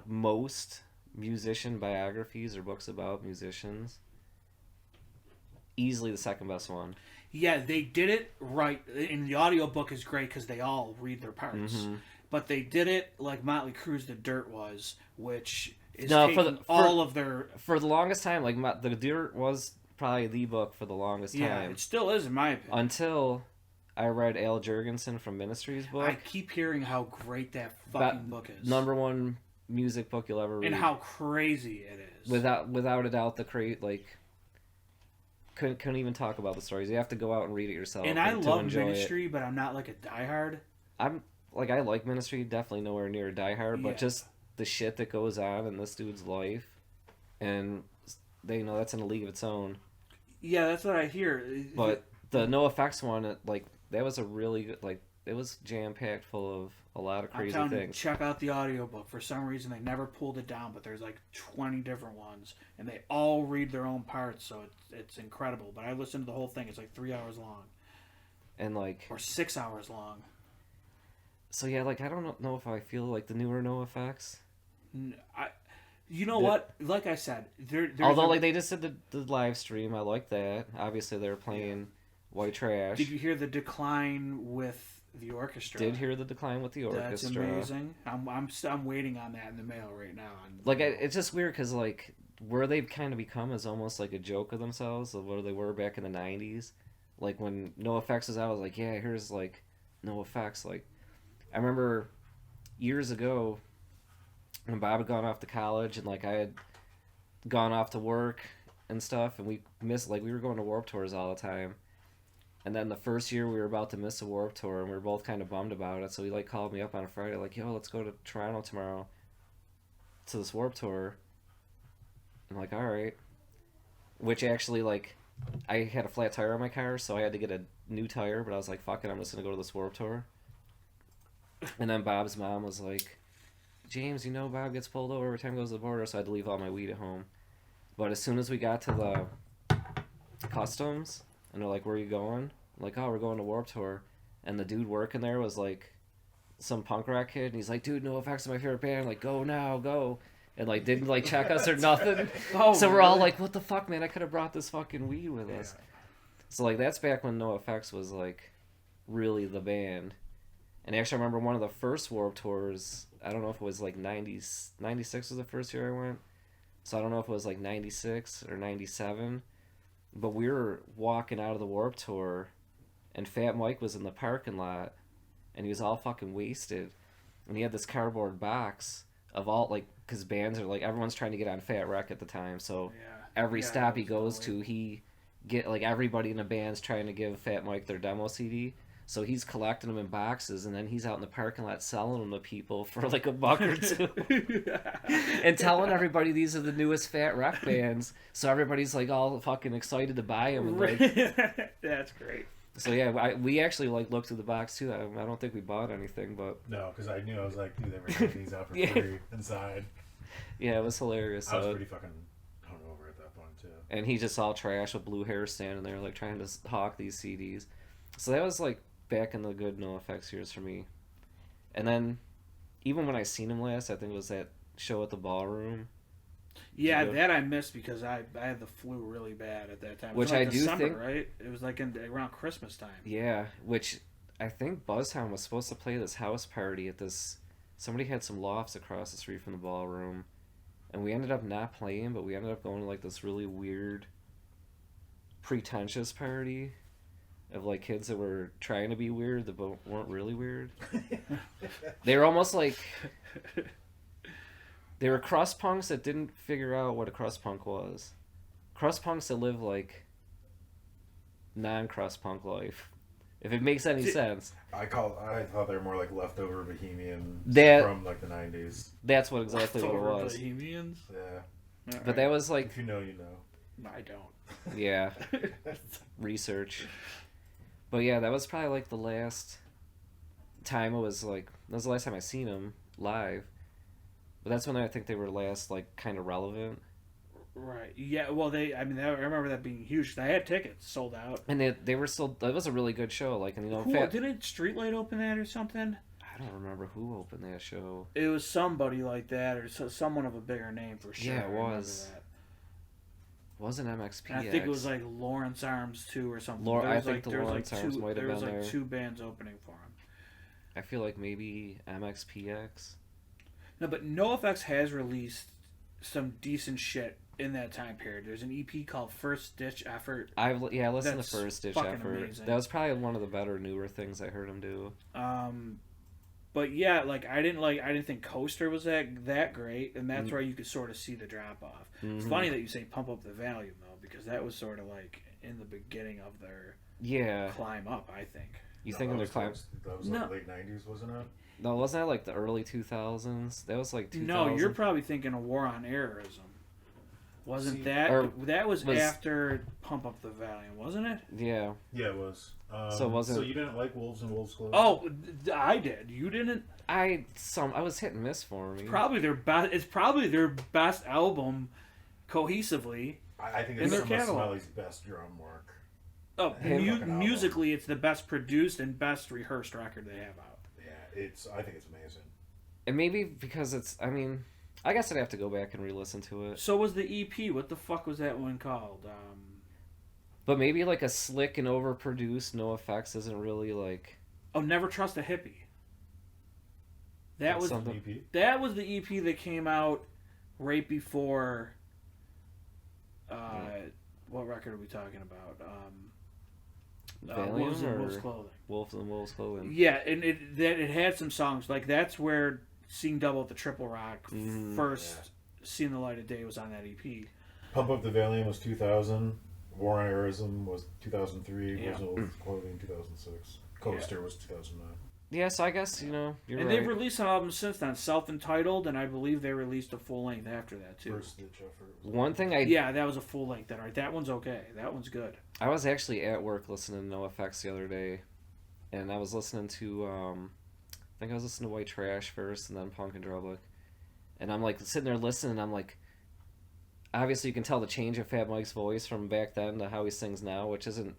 most musician biographies or books about musicians. Easily the second best one. Yeah, they did it right. And the audiobook is great because they all read their parts. Mm-hmm. But they did it like Motley Crue's The Dirt was, which is No, taking all of their. For the longest time, like the Dirt was probably the book for the longest Yeah, time. it still is in my opinion. Until I read Al Jurgensen from Ministry's book. I keep hearing how great that fucking book is. #1 music book you'll ever read. And how crazy it is. Without a doubt, couldn't even talk about the stories. You have to go out and read it yourself. And I to love enjoy Ministry, but I'm not like a diehard. I like Ministry, definitely nowhere near Die Hard, but Yeah. just the shit that goes on in this dude's life, and they know that's in a league of its own. Yeah, that's what I hear. But the NoFX one, that was a really good, like, it was jam packed full of a lot of I'm crazy telling you, things. check out the audiobook. For some reason, they never pulled it down, but there's like 20 different ones, and they all read their own parts, so it's incredible. But I listened to the whole thing. It's like 3 hours long, And like, or 6 hours long. so yeah, like, I don't know if I feel like the newer NoFX. You know what? Like I said, there's Although like they just did the live stream, I like that. Obviously, they were playing White Trash. Did you hear the decline with the orchestra? Did hear the decline with the orchestra. That's amazing. I'm waiting on that in the mail right now. Like, it's just weird because like where they've kind of become is almost like a joke of themselves of what they were back in the '90s. Like when NoFX was out, I was like, yeah, here's like NoFX. Like, I remember years ago when Bob had gone off to college and like I had gone off to work and stuff, and we were going to Warped Tours all the time. And then the first year we were about to miss a Warped Tour, and we were both kind of bummed about it. So he like called me up on a Friday, like, "Yo, let's go to Toronto tomorrow to this Warped Tour." I'm like, "All right." Which actually, like, I had a flat tire on my car, so I had to get a new tire. But I was like, "Fuck it, I'm just gonna go to this Warped Tour." And then Bob's mom was like, "James, you know Bob gets pulled over every time he goes to the border," so I had to leave all my weed at home. But as soon as we got to the customs, and they're like, "Where are you going?" I'm like, "Oh, we're going to Warped Tour." And the dude working there was like some punk rock kid, and he's like, "Dude, NOFX is my favorite band. Like, go now, go." And like didn't like check us or nothing. Oh, so we're really? all like, "What the fuck, man? I could have brought this fucking weed with us." So like that's back when NOFX was like really the band. And actually, I remember one of the first Warped Tours. I don't know if it was like 96 was the first year I went. So I don't know if it was like 96 or 97. But we were walking out of the Warped Tour, and Fat Mike was in the parking lot, and he was all fucking wasted. And he had this cardboard box of all, like, because bands are like, everyone's trying to get on Fat Wreck at the time. So every stop he goes to, he like everybody in the band's trying to give Fat Mike their demo CD. So he's collecting them in boxes, and then he's out in the parking lot selling them to people for like $1 or $2, and telling everybody these are the newest Fat Wreck bands. So everybody's like all fucking excited to buy them. And, like, that's great. So yeah, we actually like looked through the box too. I don't think we bought anything, but no, because I knew I was like, dude, they were giving these out for free inside. Yeah, it was hilarious. I was pretty fucking hungover at that point too. And he just all trash with blue hair standing there like trying to hawk these CDs. So that was like back in the good NOFX years for me. And then even when I seen him last, I think it was that show at the Ballroom. Yeah, that I missed because I had the flu really bad at that time. Which I do think, right? It was like around Christmas time. Yeah, which I think Buzztown was supposed to play this house party at this. Somebody had some lofts across the street from the Ballroom, and we ended up not playing, but we ended up going to like this really weird, pretentious party of like kids that were trying to be weird but weren't really weird. They were almost like they were crust punks that didn't figure out what a crust punk was. Crust punks that live like non-crust punk life, if it makes any sense. I thought they were more like leftover bohemians from like the 90s. That's what exactly what it was. Bohemians? Yeah. But that was like, if you know, you know. I don't. Yeah. Research. But yeah, that was probably like the last time it was like, that was the last time I seen them live. But that's when I think they were last like kind of relevant. Right. Yeah. Well, I remember that being huge. I had tickets sold out, and they were still. That was a really good show. Like, and you know, didn't Streetlight open that or something? I don't remember who opened that show. It was somebody like that, or someone of a bigger name for sure. Yeah, it was. It wasn't MXPX. I think it was like Lawrence Arms 2 or something. I think the Lawrence Arms might have been there. There was like 2 bands opening for him. I feel like maybe MXPX. No, but NOFX has released some decent shit in that time period. There's an EP called First Ditch Effort. I listened to First Ditch Effort. Amazing. That was probably one of the better, newer things I heard him do. But yeah, like I didn't think Coaster was that great, and that's where you could sort of see the drop off. Mm-hmm. It's funny that you say Pump Up the Volume though, because that was sort of like in the beginning of their climb up. I think. You think their climb? That was like late 90s, wasn't it? No, wasn't that like the early 2000s? That was like 2000. No, you're probably thinking of War on Errorism. Wasn't that was after Pump Up the Volume, wasn't it? Yeah. Yeah, it was. So you didn't like Wolves and Wolves Clothing? Oh, I did. You didn't? I was hit and miss for me. It's probably their best album cohesively. I think it's some of Smiley's best drum work. Oh, musically, it's the best produced and best rehearsed record they have out. Yeah, I think it's amazing. And maybe because it's, I mean, I guess I'd have to go back and re-listen to it. So was the EP. What the fuck was that one called? But maybe like a slick and overproduced NOFX isn't really like... Oh, Never Trust a Hippie. That was the EP? That was the EP that came out right before... What record are we talking about? Wolves and Wolves Clothing. Wolves and Wolves Clothing. Yeah, and it had some songs. Like, that's where Seeing Double at the Triple Rock first seen the light of day was on that EP. Pump Up the Valium was 2000. War on Errorism was 2003. Wolves and Wolves Clothing 2006. Coaster was 2009. Yeah, so I guess, you're right. And they've released an album since then, self-entitled, and I believe they released a full-length after that, too. First Ditch Effort. One thing Yeah, that was a full-length. All right, that one's okay. That one's good. I was actually at work listening to NOFX the other day, and I was listening to, I think I was listening to White Trash first, and then Punk and Drublic. And I'm, like, sitting there listening, and I'm like, obviously you can tell the change of Fat Mike's voice from back then to how he sings now, which isn't...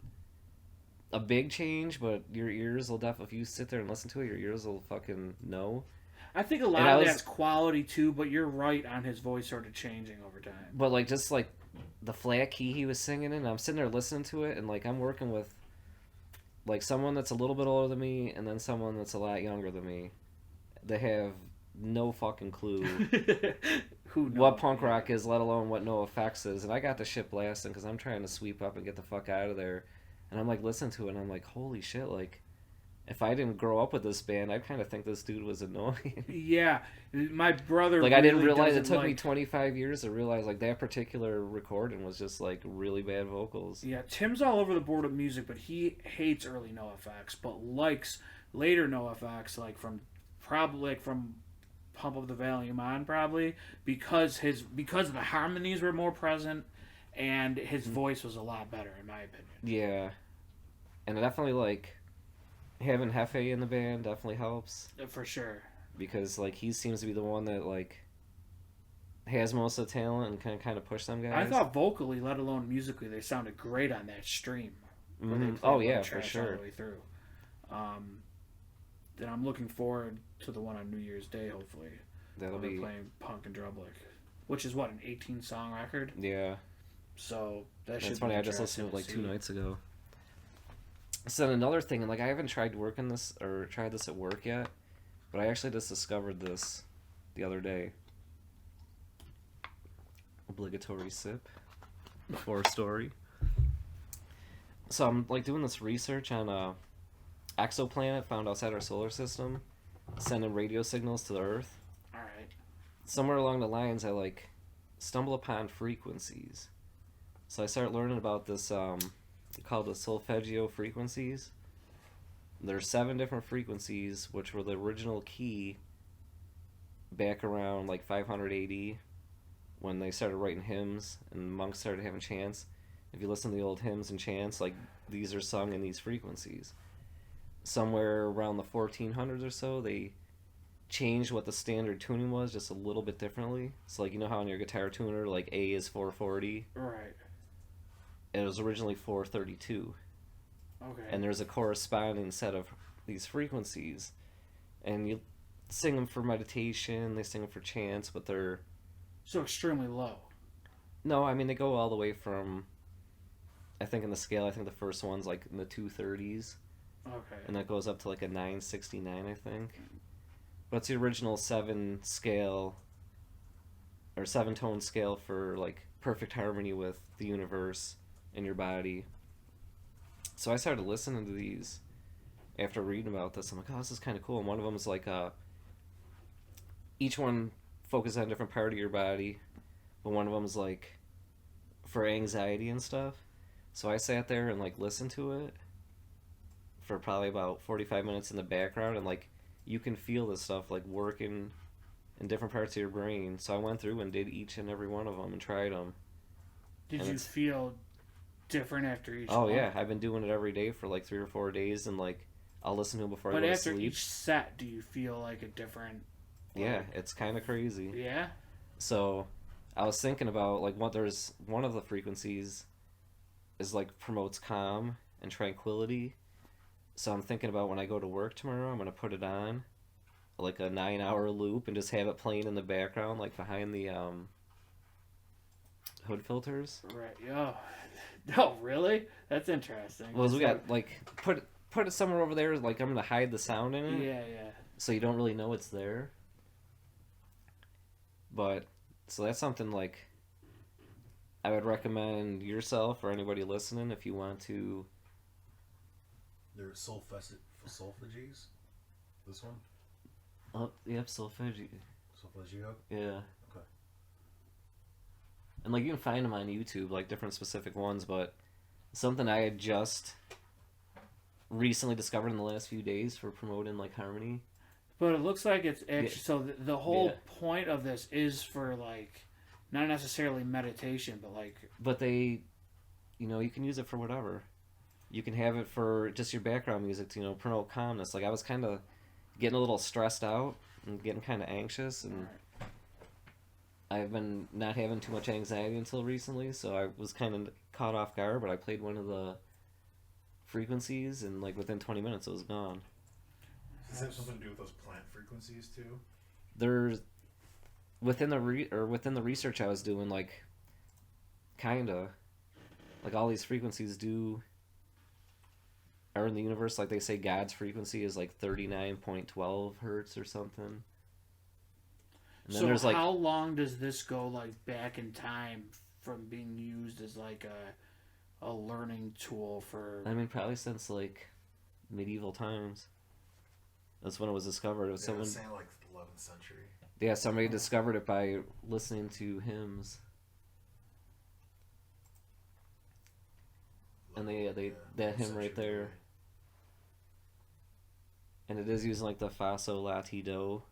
a big change, but your ears will definitely, if you sit there and listen to it, your ears will fucking know. I think a lot of that's quality too, but you're right on his voice sort of changing over time. But like just like the flat key he was singing in, I'm sitting there listening to it, and like I'm working with like someone that's a little bit older than me, and then someone that's a lot younger than me. They have no fucking clue what punk rock is, let alone what NOFX is, and I got the shit blasting because I'm trying to sweep up and get the fuck out of there, and I'm like listening to it, and I'm like, holy shit, like. If I didn't grow up with this band, I kind of think this dude was annoying. Yeah, my brother. Like, really I didn't realize it took like... me 25 years to realize like that particular recording was just like really bad vocals. Yeah, Tim's all over the board with music, but he hates early NOFX, but likes later NOFX, like from Pump Up the Volume on, probably because of the harmonies were more present, and his voice was a lot better in my opinion. Yeah, and I definitely like. Having Hefe in the band definitely helps. For sure. Because, like, he seems to be the one that, like, has most of the talent and can kind of push them guys. I thought vocally, let alone musically, they sounded great on that stream. Mm-hmm. Oh, yeah, for sure. All the way through. Then I'm looking forward to the one on New Year's Day, hopefully. That'll be... playing Punk and Drublick. Which is, what, an 18-song record? Yeah. So, that's funny, I just listened to it, like, 2 nights ago. So another thing, and like I haven't tried this at work yet, but I actually just discovered this the other day. Obligatory sip before story. So I'm like doing this research on a exoplanet found outside our solar system, sending radio signals to the Earth. All right. Somewhere along the lines, I like stumble upon frequencies. So I start learning about this. Called the Solfeggio frequencies. There's 7 different frequencies, which were the original key back around like 500 AD when they started writing hymns and monks started having chants. If you listen to the old hymns and chants, like these are sung in these frequencies. Somewhere around the 1400s or so, they changed what the standard tuning was just a little bit differently. So like, you know how on your guitar tuner, like A is 440? Right. It was originally 432. Okay. And there's a corresponding set of these frequencies. And you sing them for meditation, they sing them for chants, but they're... So extremely low. No, I mean, they go all the way from... I think in the scale, I think the first one's like in the 230s. Okay. And that goes up to like a 969, I think. But it's the original 7 scale... Or 7-tone scale for like perfect harmony with the universe in your body. So I started listening to these after reading about this. I'm like, oh, this is kind of cool. And one of them is like each one focuses on a different part of your body, but one of them is like for anxiety and stuff. So I sat there and like listened to it for probably about 45 minutes in the background, and like you can feel this stuff like working in different parts of your brain. So I went through and did each and every one of them and tried them. Did you feel different after each one? one? Yeah, I've been doing it every day for like 3 or 4 days, and like I'll listen to it before I go to sleep. But after each set, do you feel like a different... Yeah, it's kind of crazy. Yeah? So I was thinking about like there's one of the frequencies is like promotes calm and tranquility. So I'm thinking about when I go to work tomorrow, I'm going to put it on like a 9-hour loop and just have it playing in the background, like behind the hood filters. Right. Oh, really? That's interesting. Well, we got like put it somewhere over there. Like I'm gonna hide the sound in it. Yeah. So you don't really know it's there. But so that's something like I would recommend yourself or anybody listening if you want to. There's Solfeggios. This one. Oh, yep, Solfeggio. Solfeggio. Yeah. Okay. And like you can find them on YouTube, like different specific ones, but something I had just recently discovered in the last few days for promoting like harmony. But it looks like it's actually so the whole point of this is for like not necessarily meditation, but like. But they, you can use it for whatever. You can have it for just your background music to promote calmness. Like I was kind of getting a little stressed out and getting kind of anxious, and I've been not having too much anxiety until recently, so I was kind of caught off guard, but I played one of the frequencies, and like within 20 minutes it was gone. Does this have something to do with those plant frequencies too? There's within the research I was doing, like kinda like all these frequencies are in the universe. Like they say God's frequency is like 39.12 hertz or something. And then so there's like, how long does this go like back in time from being used as like a learning tool for? I mean, probably since like medieval times. That's when it was discovered. It was someone saying like the 11th century. Yeah, somebody discovered it by listening to hymns. And that hymn right there. And it is using like the fa sol la ti do,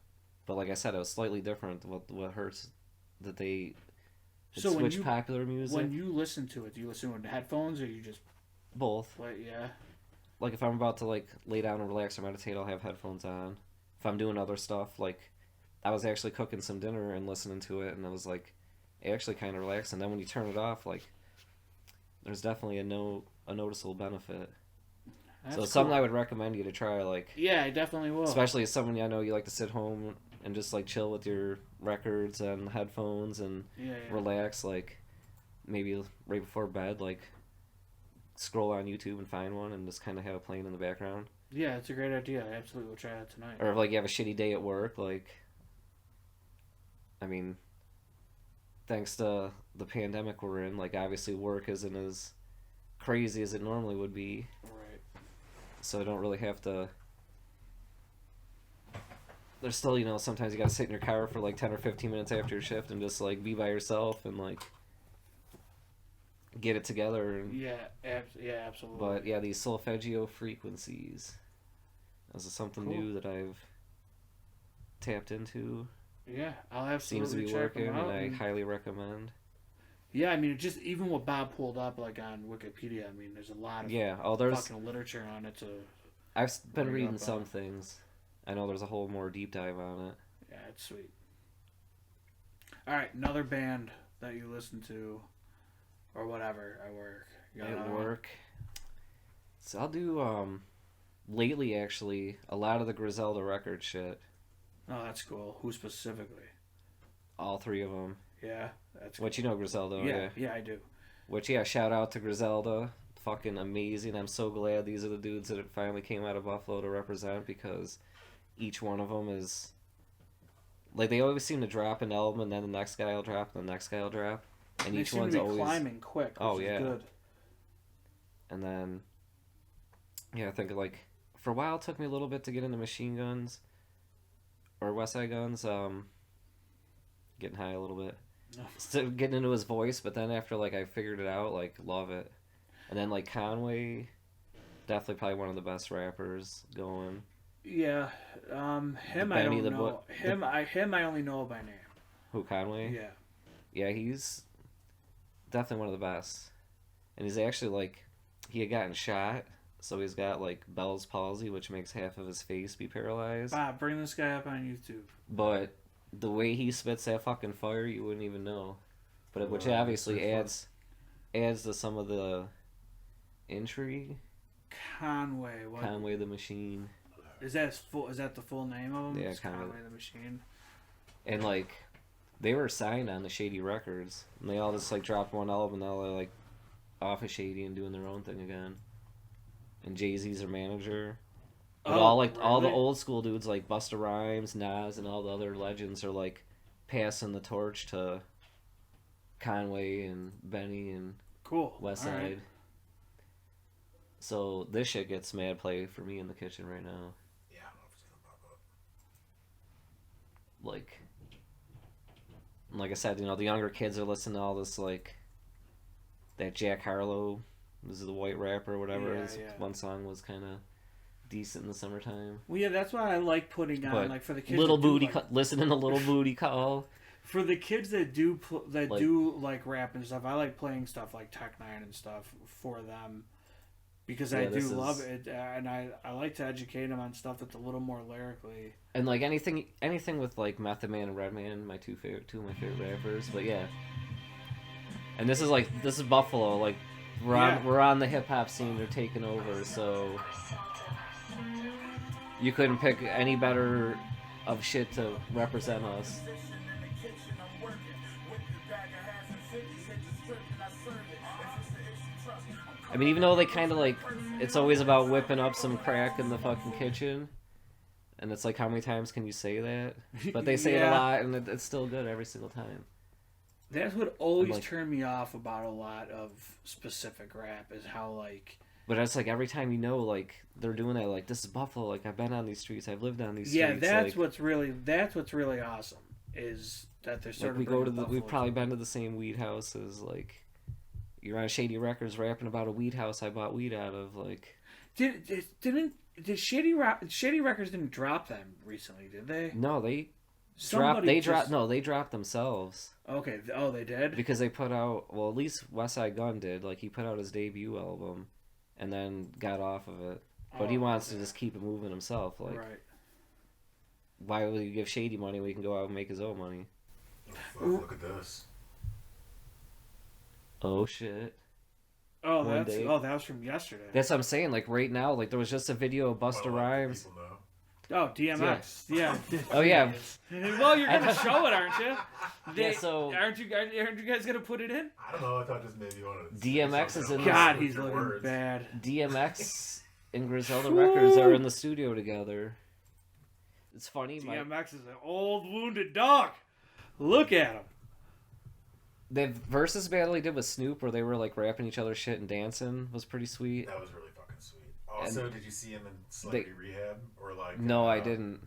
but like I said, it was slightly different. What hertz that they So when switch you- popular music. When you listen to it, do you listen with headphones or you just Both. play? Yeah. Like if I'm about to like lay down and relax or meditate, I'll have headphones on. If I'm doing other stuff, like I was actually cooking some dinner and listening to it, and it was like actually kind of relaxing. And then when you turn it off, like there's definitely a noticeable benefit. That's So it's something cool. I would recommend you to try, like Yeah, I definitely will. especially as someone I know you like to sit home and just like chill with your records and headphones and yeah. relax, like maybe right before bed, like scroll on YouTube and find one and just kind of have it playing in the background. Yeah, it's a great idea. I absolutely will try that tonight. Or if like you have a shitty day at work, like I mean, thanks to the pandemic we're in, like obviously work isn't as crazy as it normally would be, Right. so I don't really have to. There's still, sometimes you gotta sit in your car for like 10 or 15 minutes after your shift and just like be by yourself and like get it together. And, Yeah, absolutely. but yeah, these Solfeggio frequencies. This is something Cool. new that I've tapped into. Yeah, I'll absolutely Seems to be check working, them out. and I highly recommend. Yeah, I mean, it just even what Bob pulled up like on Wikipedia. I mean, there's a lot of Yeah, there's. fucking literature on it. I've been read reading up some on. things. I know there's a whole more deep dive on it. Yeah, it's sweet. All right, another band that you listen to, or whatever at work. You got At another one? work. So I'll do lately actually a lot of the Griselda Records shit. Oh, that's cool. Who specifically? All three of them. Yeah, that's cool. Which you know Griselda, Yeah, I do. Which shout out to Griselda. Fucking amazing. I'm so glad these are the dudes that finally came out of Buffalo to represent, because each one of them is like, they always seem to drop an album and then the next guy will drop and the next guy will drop, and They each seem one's to be always climbing quick. Which Oh, is yeah. good. And then I think like for a while it took me a little bit to get into Machine Guns or West Side Guns, getting high a little bit. Still getting into his voice, but then after like I figured it out, like love it. And then like Conway, definitely probably one of the best rappers going. Yeah, him I Benny don't the know. Him I only know by name. Who, Conway? Yeah. Yeah, he's definitely one of the best. And he's actually like, he had gotten shot, so he's got like Bell's palsy, which makes half of his face be paralyzed. Bob, bring this guy up on YouTube. But the way he spits that fucking fire, you wouldn't even know. But which Wow, obviously that's adds to some of the intrigue. Conway. What Conway the Machine. is that? Is that the full name of him? Yeah, It's Conway. Conway the Machine. And like, they were signed on the Shady Records, and they all just like dropped one album, and now they're like off of Shady and doing their own thing again. And Jay-Z's their manager. But Oh, all the really? old school dudes like Busta Rhymes, Nas, and all the other legends are like passing the torch to Conway and Benny and Cool. West All Side. right. So this shit gets mad play for me in the kitchen right now. Yeah, I don't know if it's gonna pop up. Like I said, the younger kids are listening to all this, like that Jack Harlow, this is the white rapper or whatever. Yeah, His yeah. one song was kind of decent in the summertime. Well, yeah, that's why I like putting on But like for the kids. Little that do, Booty, like, listening to Little Booty Call. for the kids that do Like- do like rap and stuff. I like playing stuff like Tech Nine and stuff for them because I Yeah, do this love is- it, and I like to educate them on stuff that's a little more lyrically. And like anything with like Method Man and Redman, my two of my favorite rappers. But yeah, and this is Buffalo. Like We're on the hip hop scene. They're taking over, so you couldn't pick any better of shit to represent us. I mean, even though they kind of like, it's always about whipping up some crack in the fucking kitchen. And it's like, how many times can you say that? But they say it a lot, and it's still good every single time. That's what always turned me off about a lot of specific rap, is how, like... But it's like, every time you know, like, they're doing that, like, this is Buffalo, like, I've been on these streets, I've lived on these streets. Yeah, that's like, what's really awesome, is that they're sort of... We've probably been to the same weed houses, like, you're on Shady Records rapping about a weed house I bought weed out of, like... Did Shady Records didn't drop them recently, did they? No, they dropped themselves. Okay. Oh, they did? Because they put out, well, at least Westside Gunn did, like, he put out his debut album and then got off of it. But he wants to just keep it moving himself, like. Right. Why would he give Shady money when he can go out and make his own money? Oh, fuck, look at this. Oh shit. Oh, that was from yesterday. That's what I'm saying. Like right now, like there was just a video of Busta Rhymes. Oh, DMX. Yeah. Oh yeah. Well, you're gonna show it, aren't you? So aren't you guys gonna put it in? I don't know. I thought just maybe you wanted to. DMX is in. God, he's looking bad. DMX and Griselda Records are in the studio together. It's funny. DMX is an old wounded dog. Look at him. The versus battle he did with Snoop, where they were like rapping each other's shit and dancing, was pretty sweet. That was really fucking sweet. Also, did you see him in Celebrity Rehab or like? No, I didn't.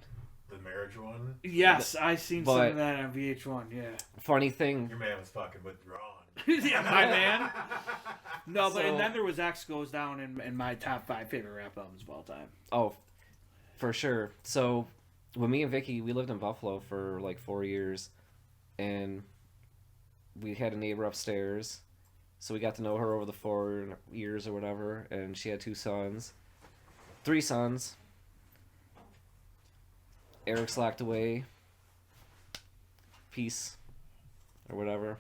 The marriage one. Yes, I seen some of that on VH1. Yeah. Funny thing. Your man was fucking withdrawn. Yeah, my man. No, but and then there was X Goes Down in my top 5 favorite rap albums of all time. Oh, for sure. So, when me and Vicky, we lived in Buffalo for like 4 years, and we had a neighbor upstairs, so we got to know her over the 4 years or whatever, and she had 3 sons. Eric's locked away. Peace. Or whatever.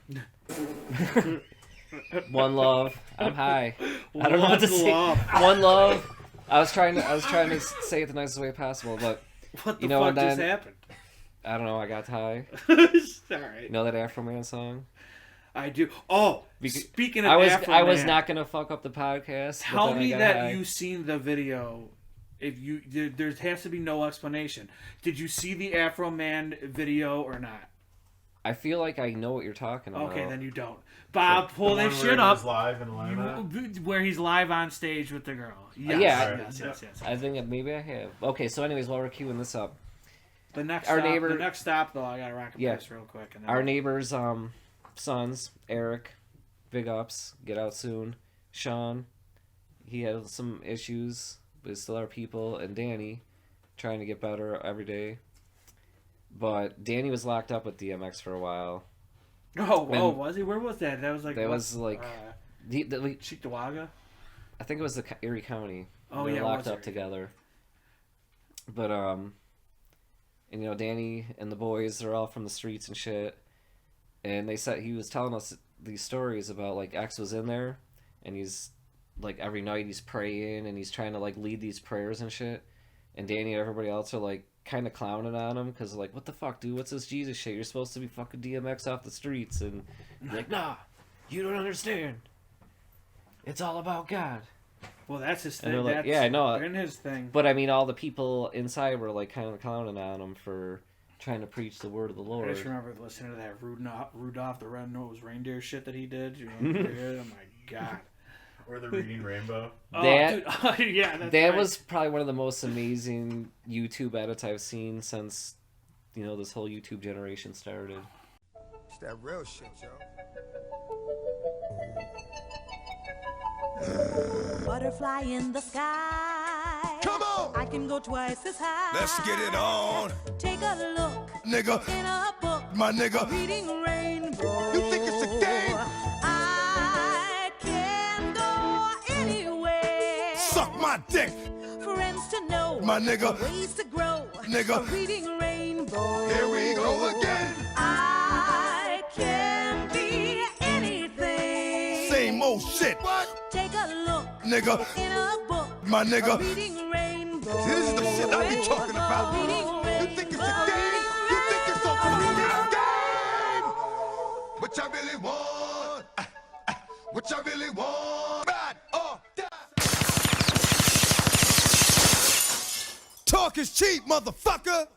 One love. I'm high. I don't know what to say. One love. I was trying to say it the nicest way possible, but what the fuck just happened? I don't know. I got high. It's all right. You know that AWWMON song? I do. Oh, speaking of AWWMON, I was not gonna fuck up the podcast. Tell me that you've seen the video. If there has to be no explanation. Did you see the AWWMON video or not? I feel like I know what you're talking about. Okay, then you don't. Bob, pull that shit up. Live in where he's live on stage with the girl. Yes. Yeah. Yes. I think maybe I have. Okay, so anyways, while we're queuing this up, the next stop though, I gotta rock this real quick. And then our neighbor's sons, Eric, big ups, get out soon. Sean, he had some issues, but still our people, and Danny, trying to get better every day. But Danny was locked up with DMX for a while. Oh, was he? Where was that? That was like Cheektowaga? I think it was the Erie County. Oh, they were locked up together. But and you know, Danny and the boys are all from the streets and shit. And they said he was telling us these stories about like X was in there, and he's like every night he's praying and he's trying to like lead these prayers and shit. And Danny and everybody else are like kind of clowning on him because like, what the fuck, dude? What's this Jesus shit? You're supposed to be fucking DMX off the streets, and like, nah, you don't understand. It's all about God. Well, that's his thing. Like, yeah, I know. In his thing. But I mean, all the people inside were like kind of clowning on him for trying to preach the word of the Lord. I just remember listening to that Rudolph the Red-Nosed Reindeer shit that he did. You know, oh my god. Or the Reading Rainbow. That was probably one of the most amazing YouTube edits I've seen since, you know, this whole YouTube generation started. It's that real shit, yo. Butterfly in the sky. Come on! I can go twice as high. Let's get it on. Take a look, nigga. In a book, my nigga. Reading rainbow. You think it's a game? I can go anywhere. Suck my dick. Friends to know, my nigga. Ways to grow, nigga. Reading rainbow. Here we go again. I can be anything. Same old shit. What? nigga. In a book, My nigga. reading rainbow. See, this is the shit I be talking about. You think it's a game? You think it's a fucking game? What you really want? What you really want? Bad or die? Talk is cheap, motherfucker.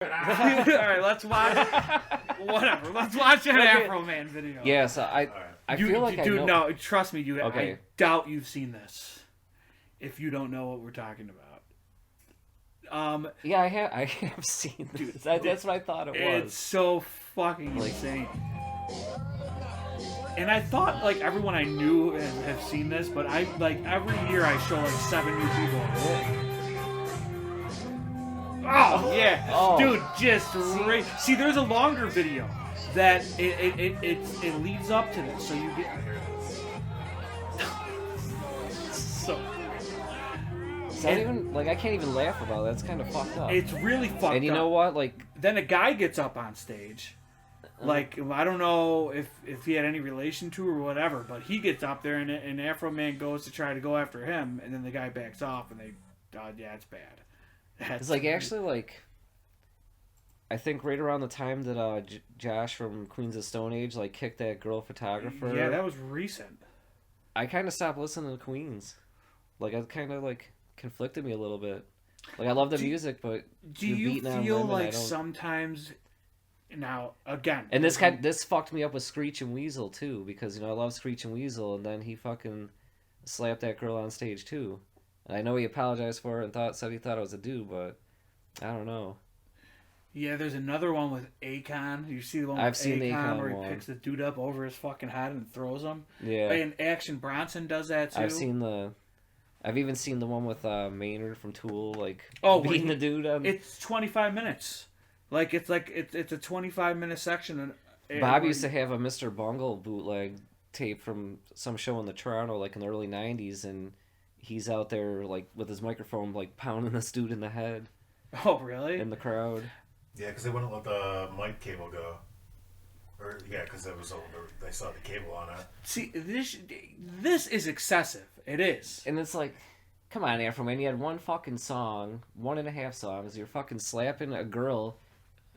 All right, let's watch. Whatever. Let's watch an AWWMON video. Yeah, so I feel like dude, I know. no, trust me, you. Okay. I doubt you've seen this. If you don't know what we're talking about. Yeah, I have seen this. That's what I thought it was. It's so fucking insane. And I thought like everyone I knew have seen this, but I like every year I show like 7 new people. Oh yeah, Oh. dude, just see. There's a longer video that it leads up to this, so you get so. It's not even like I can't even laugh about it. That's kind of fucked up. It's really fucked up. And you know what? Like, Then a guy gets up on stage. Like, I don't know if he had any relation to or whatever, but he gets up there and AWWMON goes to try to go after him, and then the guy backs off, and yeah, it's bad. it's like actually like. I think right around the time that Josh from Queens of Stone Age like kicked that girl photographer. Yeah, that was recent. I kind of stopped listening to Queens. Like, it kind of like conflicted me a little bit. Like, I love the music, but Do you're you beating on feel women, I like don't... sometimes? Now again, And this fucked me up with Screech and Weasel too, because you know I love Screech and Weasel, and then he fucking slapped that girl on stage too. And I know he apologized for it and said he thought it was a dude, but I don't know. Yeah, there's another one with Akon. You see the one with I've seen the Akon where he one. picks the dude up over his fucking head and throws him. Yeah, And Action Bronson does that too. I've even seen the one with Maynard from Tool, like wait, beating the dude on. It's 25 minutes. Like it's a 25-minute section. Bob used to have a Mr. Bungle bootleg tape from some show in the Toronto, like in the early '90s, and he's out there like with his microphone, like pounding this dude in the head. Oh, really? In the crowd. Yeah, because they wouldn't let the mic cable go. Or yeah, because it was they saw the cable on it. See, this is excessive. It is. And it's like, come on, AWWMON, you had one fucking song, 1.5 songs. You're fucking slapping a girl.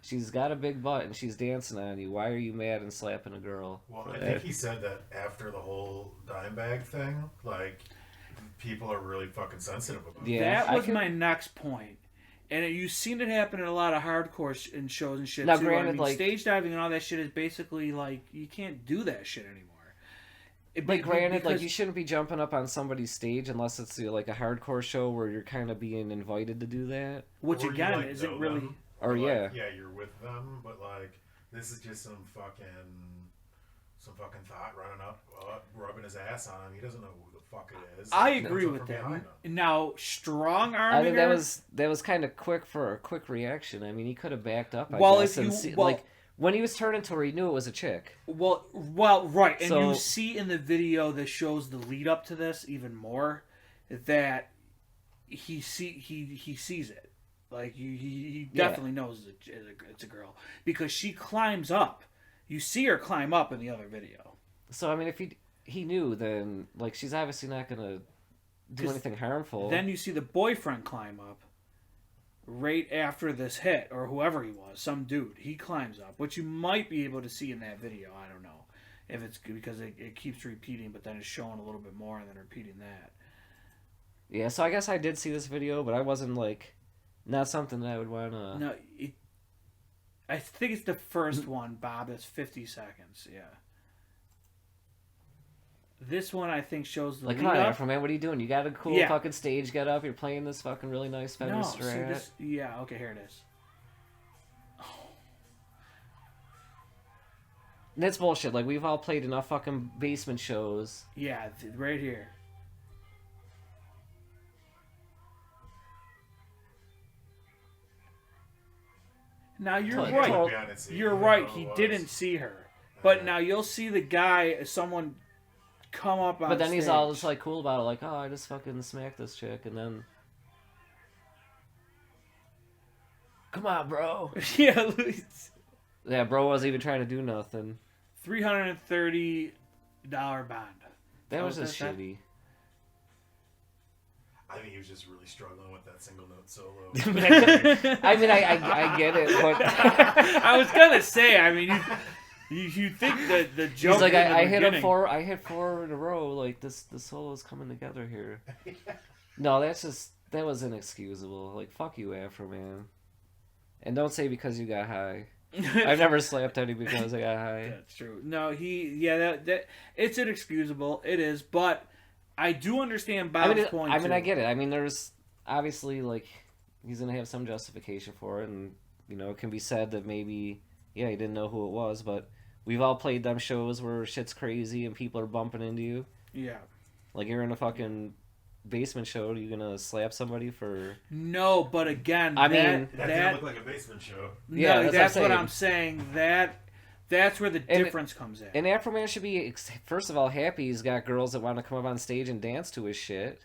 She's got a big butt and she's dancing on you. Why are you mad and slapping a girl? Well, I think he said that after the whole dime bag thing, like, people are really fucking sensitive about it. Yeah, That was my next point. And you've seen it happen in a lot of hardcore shows and shit Now, too. granted, I mean, like- stage diving and all that shit is basically like you can't do that shit anymore. But granted, like, because- you shouldn't be jumping up on somebody's stage unless it's like a hardcore show where you're kind of being invited to do that. which Or you, again like, isn't know really. them, Or like, yeah. Yeah, you're with them, but like, this is just some fucking thought running up, rubbing his ass on him. He doesn't know who the fuck it is. I He comes agree up with from that. behind him. Now, strong I arming think that her- was kind of quick for a quick reaction. I mean, he could have backed up. I Well, guess, if and you- well- like when he was turning to her, he knew it was a chick. Well, right, and So- you see in the video that shows the lead up to this even more that he sees it, like he definitely knows it's a girl because she climbs up. You see her climb up in the other video. So I mean, if he knew, then like she's obviously not gonna do 'Cause anything harmful. Then you see the boyfriend climb up right after this hit, or whoever he was, some dude. He climbs up, which you might be able to see in that video. I don't know if it's because it keeps repeating, but then it's showing a little bit more and then repeating that. Yeah, so I guess I did see this video, but I wasn't like, not something that I would want to. No, I think it's the first one, Bob. That's 50 seconds. Yeah. This one I think shows the Like, lead come on, up. Afro Man, what are you doing? You got a cool Yeah. fucking stage, get up, you're playing this fucking really nice Fender No, see Strat. this. Yeah. Okay, here it is. That's bullshit. Like, we've all played enough fucking basement shows. Yeah, right here. Now you're Totally. right. Well, behind the scenes, You're I don't right. know He who it didn't was. see her, but now you'll see the guy, someone, come up on. But then he's all just stage. like cool about it, like, oh, I just fucking smacked this chick, and then. Come on, bro. Yeah, Louis. Yeah, bro wasn't even trying to do nothing. $330 bond. That Oh, was just that's that? shitty. I think he was just really struggling with that single note solo. I mean, I get it, but I was gonna say, I mean, you think that the joke? he's like, in the I hit beginning- I hit 4 in a row. Like the solo's coming together here. No, that was inexcusable. Like, fuck you, Afroman. And don't say because you got high. I've never slapped any because I got high. That's true. No, that it's inexcusable. It is, but I do understand Bob's point. I get it. I mean, there's obviously, like, he's gonna have some justification for it, and you know, it can be said that maybe, yeah, he didn't know who it was, but we've all played them shows where shit's crazy and people are bumping into you. Yeah. Like, you're in a fucking basement show, are you gonna slap somebody for? No, but again, I mean, That didn't look like a basement show. Yeah, no, that's that's what what I'm I'm saying. That's where the difference comes in. And Afroman should be, first of all, happy he's got girls that want to come up on stage and dance to his shit.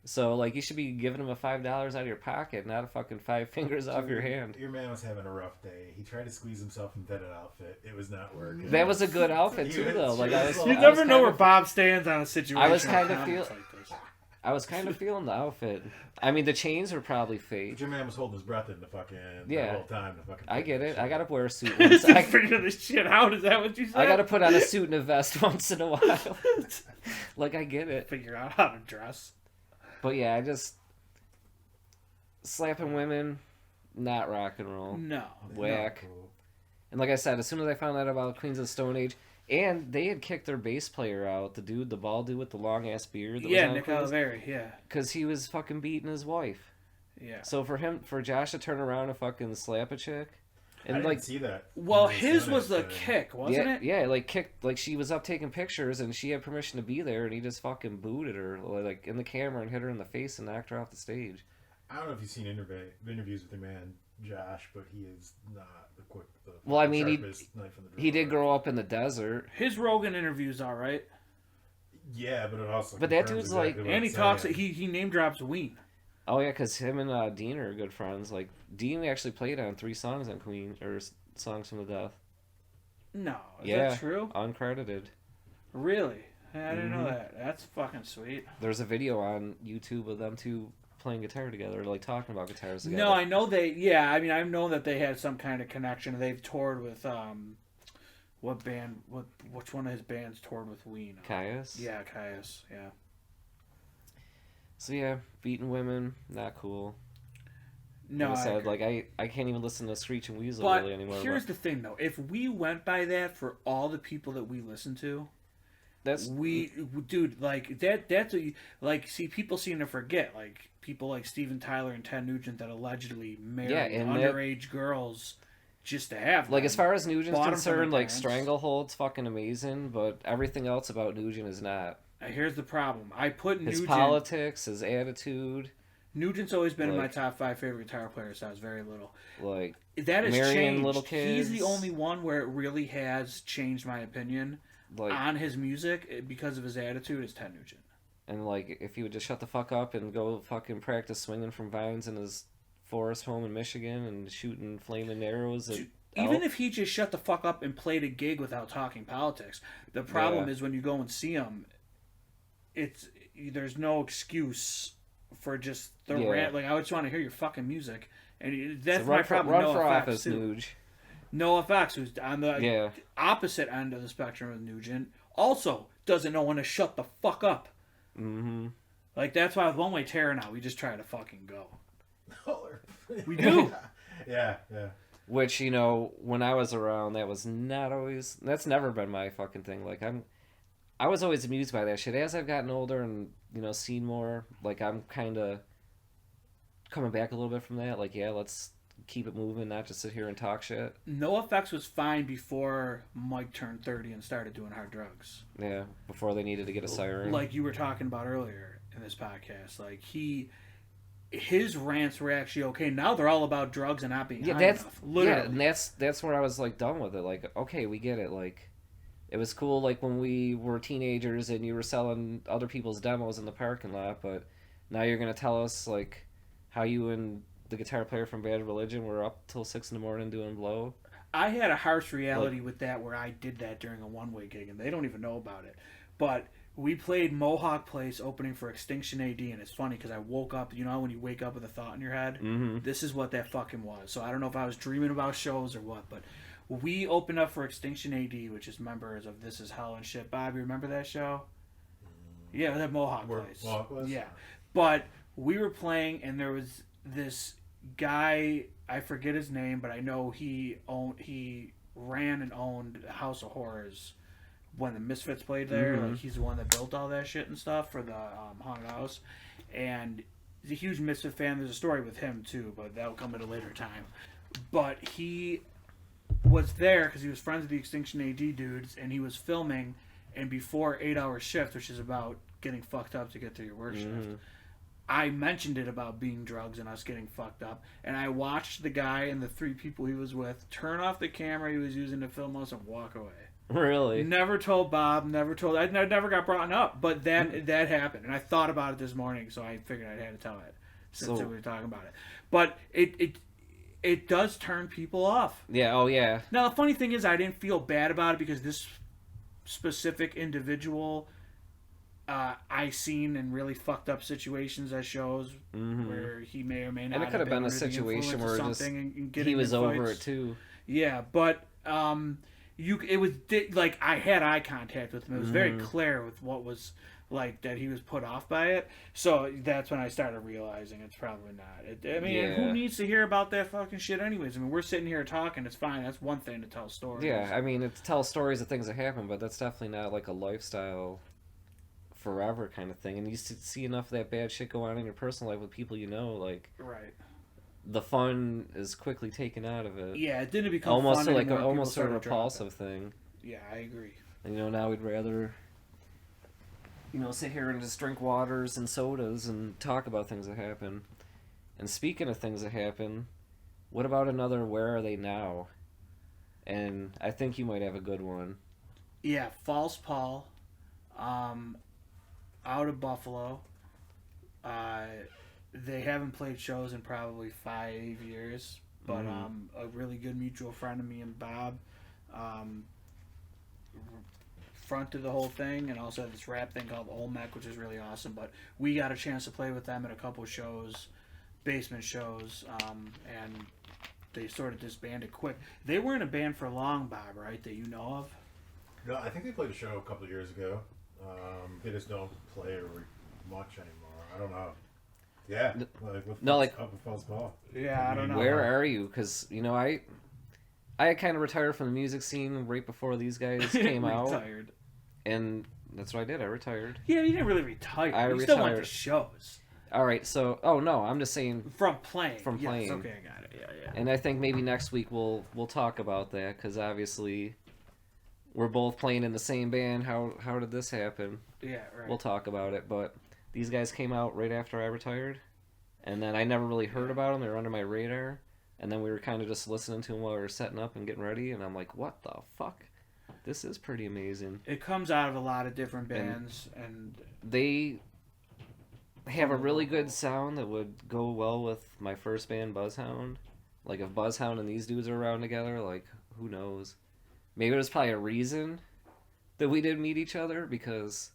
So, like, you should be giving him a $5 out of your pocket, not a fucking 5 fingers off your hand. Your man was having a rough day. He tried to squeeze himself into that outfit. It was not working. That was a good outfit too, though. Like, You never know where Bob stands on a situation. I was kind like of this. I was kind of feeling the outfit. I mean, the chains were probably fake. But your man was holding his breath in the fucking Yeah. the whole time. I get it. I gotta wear a suit once. to figure this shit out. Is that what you said? I gotta put on a suit and a vest once in a while. Like, I get it. figure out how to dress. But yeah, I just slapping women, not rock and roll. No. Whack. No, cool. And like I said, as soon as I found out about Queens of the Stone Age, and they had kicked their bass player out, the bald dude with the long ass beard. That Yeah, was on Nick Queens, Oliveri, yeah. because he was fucking beating his wife. Yeah. So for Josh to turn around and fucking slap a chick, I and didn't like, see that. Well, Queens of his Stone was Age the thing. kick, wasn't it? yeah, like kicked, like she was up taking pictures and she had permission to be there, and he just fucking booted her like in the camera and hit her in the face and knocked her off the stage. I don't know if you've seen interviews with your man Josh, but he is not equipped with the Well, I mean, sharpest knife in the drawer. he did grow up in the desert. His Rogan interview's all right. Yeah, but it also. But that confirms dude's exactly like- what And he I'm talks. saying. He name drops Ween. Oh yeah, because him and Dean are good friends. Like, Dean actually played on 3 songs on Queen, or songs from the Death. No, is Yeah. that true? Uncredited. Really? I didn't know Mhm. that. That's fucking sweet. There's a video on YouTube of them two playing guitar together, like talking about guitars together. No, I know they. Yeah, I mean, I've known that they had some kind of connection. They've toured with what band? Which one of his bands toured with Ween? Caius? Yeah, Caius. Yeah. So yeah, beating women, not cool. No, Like I I said, agree. like I can't even listen to Screech and Weasel But really anymore. here's the thing, though. If we went by that for all the people that we listen to, that's dude, like that's what you, like. See, people seem to forget, like people like Steven Tyler and Ted Nugent that allegedly married and underage girls just to have them. like, as far as Nugent's Bought 'em from concerned, their like parents. Stranglehold's fucking amazing, but everything else about Nugent is not. Here's the problem. I put His Nugent. politics, his attitude, Nugent's always been in my like- top 5 favorite guitar players since I was very little. like That has marrying changed. little He's the kids. only one where it really has changed my opinion on his music because of his attitude. Is Ted Nugent. and like, if he would just shut the fuck up and go fucking practice swinging from vines in his forest home in Michigan and shooting flaming arrows at Even elk. if he just shut the fuck up and played a gig without talking politics, the problem Yeah. is when you go and see him, there's no excuse for just the Yeah. rant. Like, I just want to hear your fucking music, and that's So my run for, problem. run with for NoFX office, too. Nuge. NoFX, who's on the Yeah. opposite end of the spectrum of Nugent, also doesn't know when to shut the fuck up. Mm-hmm. Like, that's why with One Way Terror now, we just try to fucking go. We we do. Yeah, yeah. Which, you know, when I was around, that was not always. That's never been my fucking thing. Like, I was always amused by that shit. As I've gotten older and, you know, seen more, like, I'm kind of coming back a little bit from that. Like, yeah, let's keep it moving, not just sit here and talk shit. NoFX was fine before Mike turned 30 and started doing hard drugs. Yeah, before they needed to get a siren. Like you were talking about earlier in this podcast, like his rants were actually okay. Now they're all about drugs and not being yeah, high that's enough. Literally. yeah, and that's where I was like done with it. Like, okay, we get it. Like, it was cool like when we were teenagers and you were selling other people's demos in the parking lot, but now you're gonna tell us like how you and the guitar player from Bad Religion were up till 6 a.m. doing blow. I had a harsh reality with that where I did that during a one-way gig, and they don't even know about it. But We played Mohawk Place opening for Extinction AD, and it's funny because I woke up. You know how when you wake up with a thought in your head? Mm-hmm. This is what that fucking was. So I don't know if I was dreaming about shows or what, but we opened up for Extinction AD, which is members of This Is Hell and shit. Bob, you remember that show? Yeah, it was at Mohawk Place. Mohawk Place? Yeah. But we were playing, and there was this guy, I forget his name, but I know he ran and owned House of Horrors when the Misfits played there. Mm-hmm. Like, he's the one that built all that shit and stuff for the haunted house. And he's a huge Misfit fan. There's a story with him, too, but that'll come at a later time. But he was there because he was friends with the Extinction AD dudes, and he was filming, and before 8-hour shift, which is about getting fucked up to get through your work shift, I mentioned it about being drugs and us getting fucked up, and I watched the guy and the 3 people he was with turn off the camera he was using to film us and walk away. Really? Never told Bob, I never got brought up, but that happened, and I thought about it this morning, so I figured I had to tell it since we were talking about it. But it does turn people off. Yeah. Oh yeah. Now the funny thing is, I didn't feel bad about it because this specific individual, I seen in really fucked up situations at shows where he may or may not. And it could have been a situation where he was over it too. Yeah, but it was like I had eye contact with him. It was very clear with what was like that he was put off by it. So that's when I started realizing it's probably not. Who needs to hear about that fucking shit anyways? I mean, we're sitting here talking. It's fine. That's one thing to tell stories. Yeah, I mean, it's tell stories of things that happen, but that's definitely not like a lifestyle forever kind of thing. And you see enough of that bad shit go on in your personal life with people you know, like right. The fun is quickly taken out of it. Yeah, it didn't become almost fun like anymore. almost a repulsive thing. Yeah, I agree. And now we'd rather sit here and just drink waters and sodas and talk about things that happen. And speaking of things that happen, what about another Where Are They Now? And I think you might have a good one. Yeah, False Paul, out of Buffalo. They haven't played shows in probably 5 years, but a really good mutual friend of me and Bob fronted the whole thing, and also had this rap thing called Olmec, which is really awesome. But we got a chance to play with them at a couple shows, basement shows, and they sort of disbanded quick. They weren't a band for long, Bob, right? That you know of? No, I think they played a show a couple of years ago. They just don't play much anymore. I don't know. Yeah, up with False Paul. Yeah, I don't know. Where are you? Because I kind of retired from the music scene right before these guys came out. Retired. And that's what I did. I retired. Yeah, you didn't really retire. You still went to shows. All right, so no, I'm just saying from playing. From playing. Okay, I got it. Yeah. And I think maybe next week we'll talk about that because obviously we're both playing in the same band. How did this happen? Yeah, right. We'll talk about it, but these guys came out right after I retired, and then I never really heard about them. They were under my radar, and then we were kind of just listening to them while we were setting up and getting ready, and I'm like, what the fuck? This is pretty amazing. It comes out of a lot of different bands, and they have a really good sound that would go well with my first band, Buzzhound. Like, if Buzzhound and these dudes are around together, like, who knows? Maybe there's probably a reason that we didn't meet each other, because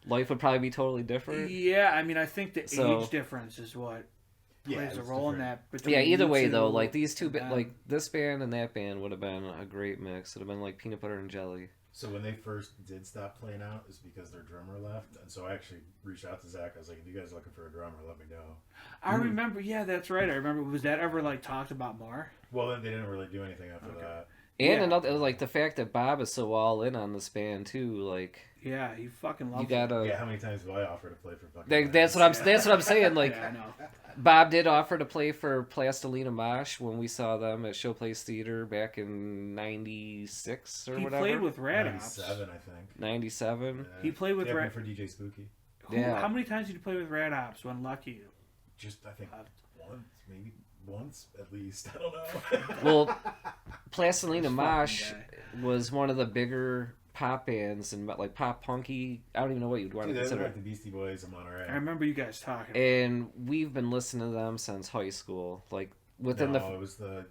life would probably be totally different. Yeah, I mean, I think the age difference is what plays a role in that. Yeah, either way, though, like, these two, like, this band and that band would have been a great mix. It would have been like peanut butter and jelly. So when they first did stop playing out, is because their drummer left, and so I actually reached out to Zach. I was like, "If you guys are looking for a drummer, let me know." I remember. Yeah, that's right. I remember. Was that ever like talked about more? Well, then they didn't really do anything after that. And another, like, the fact that Bob is so all in on this band too, like. Yeah, he fucking loves. You gotta. Yeah, how many times have I offered to play for fucking? That's what I'm saying. Like, yeah, I know. Bob did offer to play for Plastilina Mosh when we saw them at Showplace Theater back in '96 or whatever. He played with Rad Ops. 97, I think. 97. Yeah. He played with Rad for DJ Spooky. Yeah. How many times did you play with Rad Ops? When Lucky? Just I think once at least. I don't know. Well, Plastilina Mosh was one of the bigger pop bands and like pop punky. I don't even know what you'd want to consider. Like the Beastie Boys of Monterey. I remember you guys talking. And we've been listening to them since high school. Like within it was the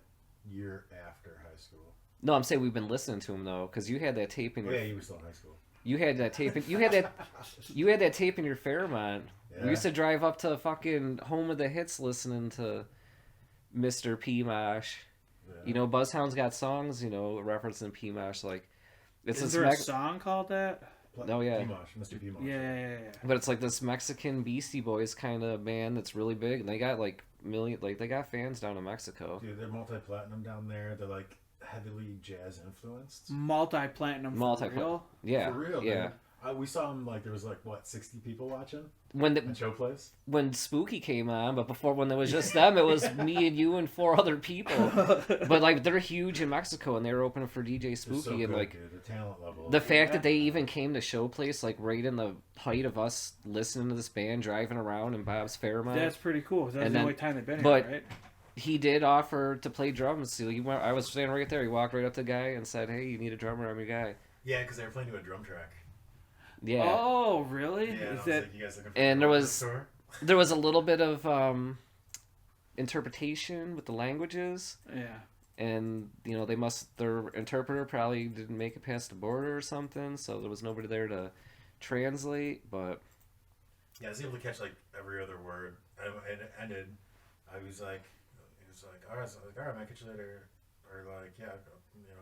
year after high school. No, I'm saying we've been listening to them though, because you had that tape in your. Yeah, you were still in high school. You had that tape. You had that tape in your Fairmont. Yeah. We used to drive up to fucking Home of the Hits listening to Mr. P Mosh. Yeah. You know, Buzzhound's got songs. You know, referencing P Mosh. Like, it's Is this there a song called that? Oh, yeah. P-Mosh, Mr. P-Mosh. Yeah. But it's like this Mexican Beastie Boys kind of band that's really big, and they got like they got fans down in Mexico. Dude, they're multi-platinum down there. They're like heavily jazz influenced. Multi-platinum for real? Yeah. For real, yeah. man. We saw them like there was like what 60 people watching When at show place. when Spooky came on, but before when there was just them, it was me and you and 4 other people. But like they're huge in Mexico, and they were opening for DJ They're Spooky, so and good, like dude. The talent level. the fact that they even came to show place like right in the height of us listening to this band driving around in Bob's Fairmont. That's pretty cool. That's And the then- only time they've been but- here, right? He did offer to play drums. So I was standing right there. He walked right up to the guy and said, "Hey, you need a drummer? I'm your guy." Yeah, because they were playing to a drum track. Yeah. Oh, really? Yeah, and I Is was that like, you guys looking for And a there drum was- tour? There was a little bit of interpretation with the languages. yeah? And you know their interpreter probably didn't make it past the border or something, so there was nobody there to translate. But Yeah, I was able to catch like every other word, and it ended. He was like, all right, so all right, man, catch you later, or like, yeah,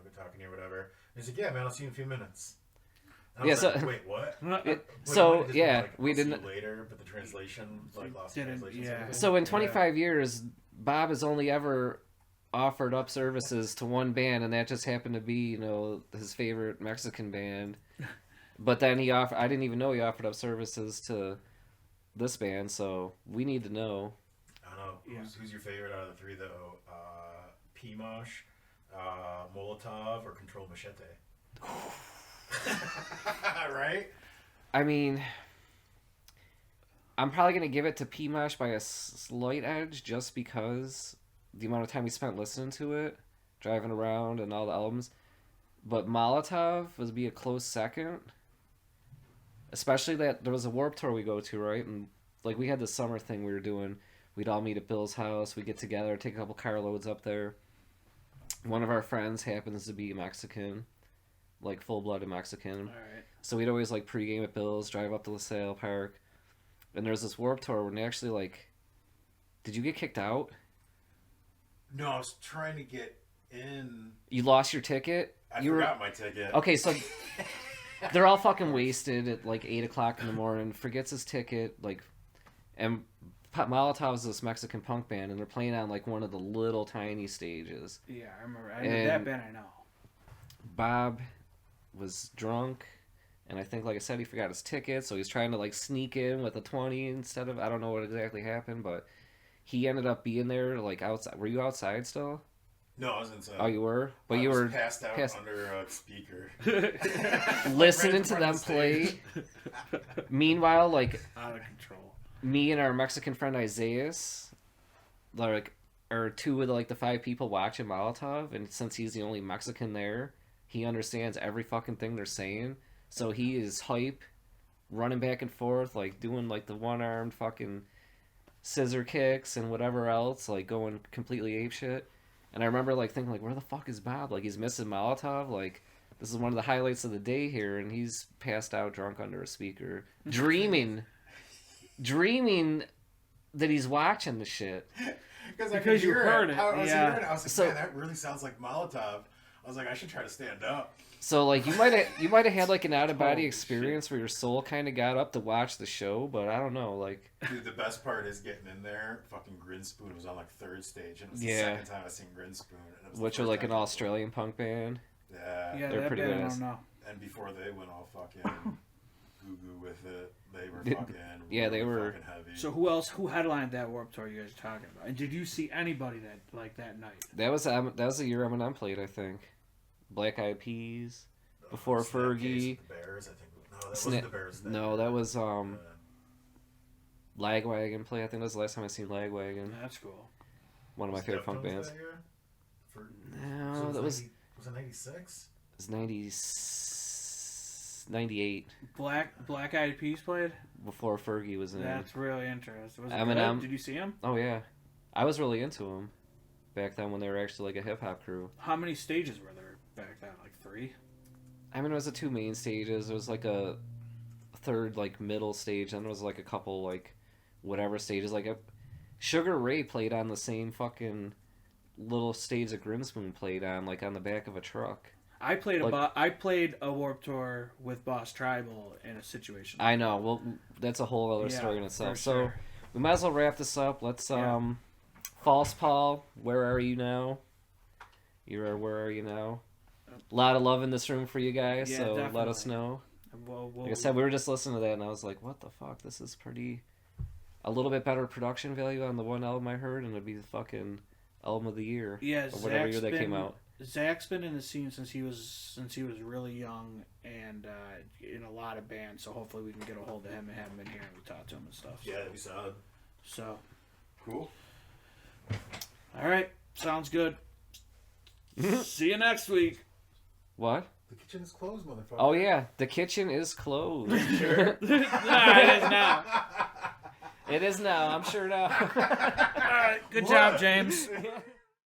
good talking to you or whatever. And he's like, yeah, man, I'll see you in a few minutes. And I Yeah, was so- like, wait, what? it, Wait, so what? It just yeah, went, like, we I'll see you didn't. later, but the translation like lost Didn't- translation. yeah. So in 25 years, Bob has only ever offered up services to one band, and that just happened to be his favorite Mexican band. But then I didn't even know he offered up services to this band, so we need to know. I don't know who's your favorite out of the three though? P-Mosh, Molotov, or Control Machete? Right? I mean, I'm probably gonna give it to P-Mosh by a slight edge, just because the amount of time we spent listening to it, driving around, and all the albums. But Molotov would be a close second. Especially that there was a Warped Tour we go to, right? And like we had the summer thing we were doing. We'd all meet at Bill's house. We'd get together, take a couple carloads up there. One of our friends happens to be Mexican, like full-blooded Mexican. All right. So we'd always like pregame at Bill's, drive up to LaSalle Park. And there's this Warped Tour when they actually like... Did you get kicked out? No, I was trying to get in. You lost your ticket? I You forgot my ticket. Okay, so they're all fucking wasted at like 8 o'clock in the morning, forgets his ticket, like, and Molotov's this Mexican punk band, and they're playing on like one of the little tiny stages. Yeah, I remember. That band I know. Bob was drunk, and I think, like I said, he forgot his ticket, so he's trying to like sneak in with a 20 instead of, I don't know what exactly happened, but he ended up being there like outside. Were you outside still? No, I was inside. Oh, you were? But I you was were passed out passed- under a speaker. listening to Right in them front of the stage. play. Meanwhile, like, Out of control. me and our Mexican friend Isaiah, like, are 2 of like the 5 people watching Molotov, and since he's the only Mexican there, he understands every fucking thing they're saying. So he is hype, running back and forth, like doing like the one-armed fucking scissor kicks and whatever else, like going completely apeshit. And I remember like thinking like, where the fuck is Bob? Like, he's missing Molotov. Like, this is one of the highlights of the day here, and he's passed out drunk under a speaker, dreaming that he's watching the shit. Because you heard it, I was yeah. hearing it. I was like, So- man, that really sounds like Molotov. I was like, I should try to stand up. So like you might have had like an out of body Holy experience where your soul kind of got up to watch the show, but I don't know, like, Dude, the best part is getting in there. Fucking Grinspoon was on like 3rd stage, and it was Yeah. the second time I seen Grinspoon. And it was the which was first like time an I- Australian punk band. Yeah. Yeah, They're that pretty band I badass. don't know. And before they went all fucking goo-goo with it, they were Did- fucking yeah, they really were- fucking heavy. So who headlined that Warped Tour you guys are talking about? And did you see anybody that night? That was the year Eminem played, I think. Black Eyed Peas, before Snapcase Fergie. with the Bears, I think. No, that Sna- wasn't the Bears. No, that was Lagwagon play. I think that was the last time I seen Lagwagon. That's cool. One of my favorite punk bands. No, that was 96? it was 98 Black Eyed Peas played? before Fergie was in. That's really interesting. Was it Eminem. good? Did you see him? Oh yeah, I was really into them back then when they were actually like a hip hop crew. How many stages were there back then? Like 3? I mean, it was the two main stages. It was like a third, like, middle stage, and there was like a couple, like, whatever stages. Like, Sugar Ray played on the same fucking little stage that Grinspoon played on, like, on the back of a truck. I played Like- I played a Warped Tour with Boss Tribal in a situation. I know. Well, that's a whole other Yeah, story in itself. for So sure. we might as well wrap this up. Let's Yeah. False Paul, where are you now? Where are you now? A lot of love in this room for you guys. Yeah, So let us definitely. know. Well, Like I said, we were just listening to that, and I was like, "What the fuck? This is pretty." A little bit better production value on the one album I heard, and it'd be the fucking album of the year. yeah, or whatever year that came out. Zach's been in the scene since he was really young and in a lot of bands. So hopefully we can get a hold of him and have him in here and we talk to him and stuff. Yeah, that'd be solid. So, Cool. all right, sounds good. See you next week. What? The kitchen is closed, motherfucker. Oh yeah, the kitchen is closed. Sure. Nah, it is now. It is now. I'm sure now. All right, good job, James.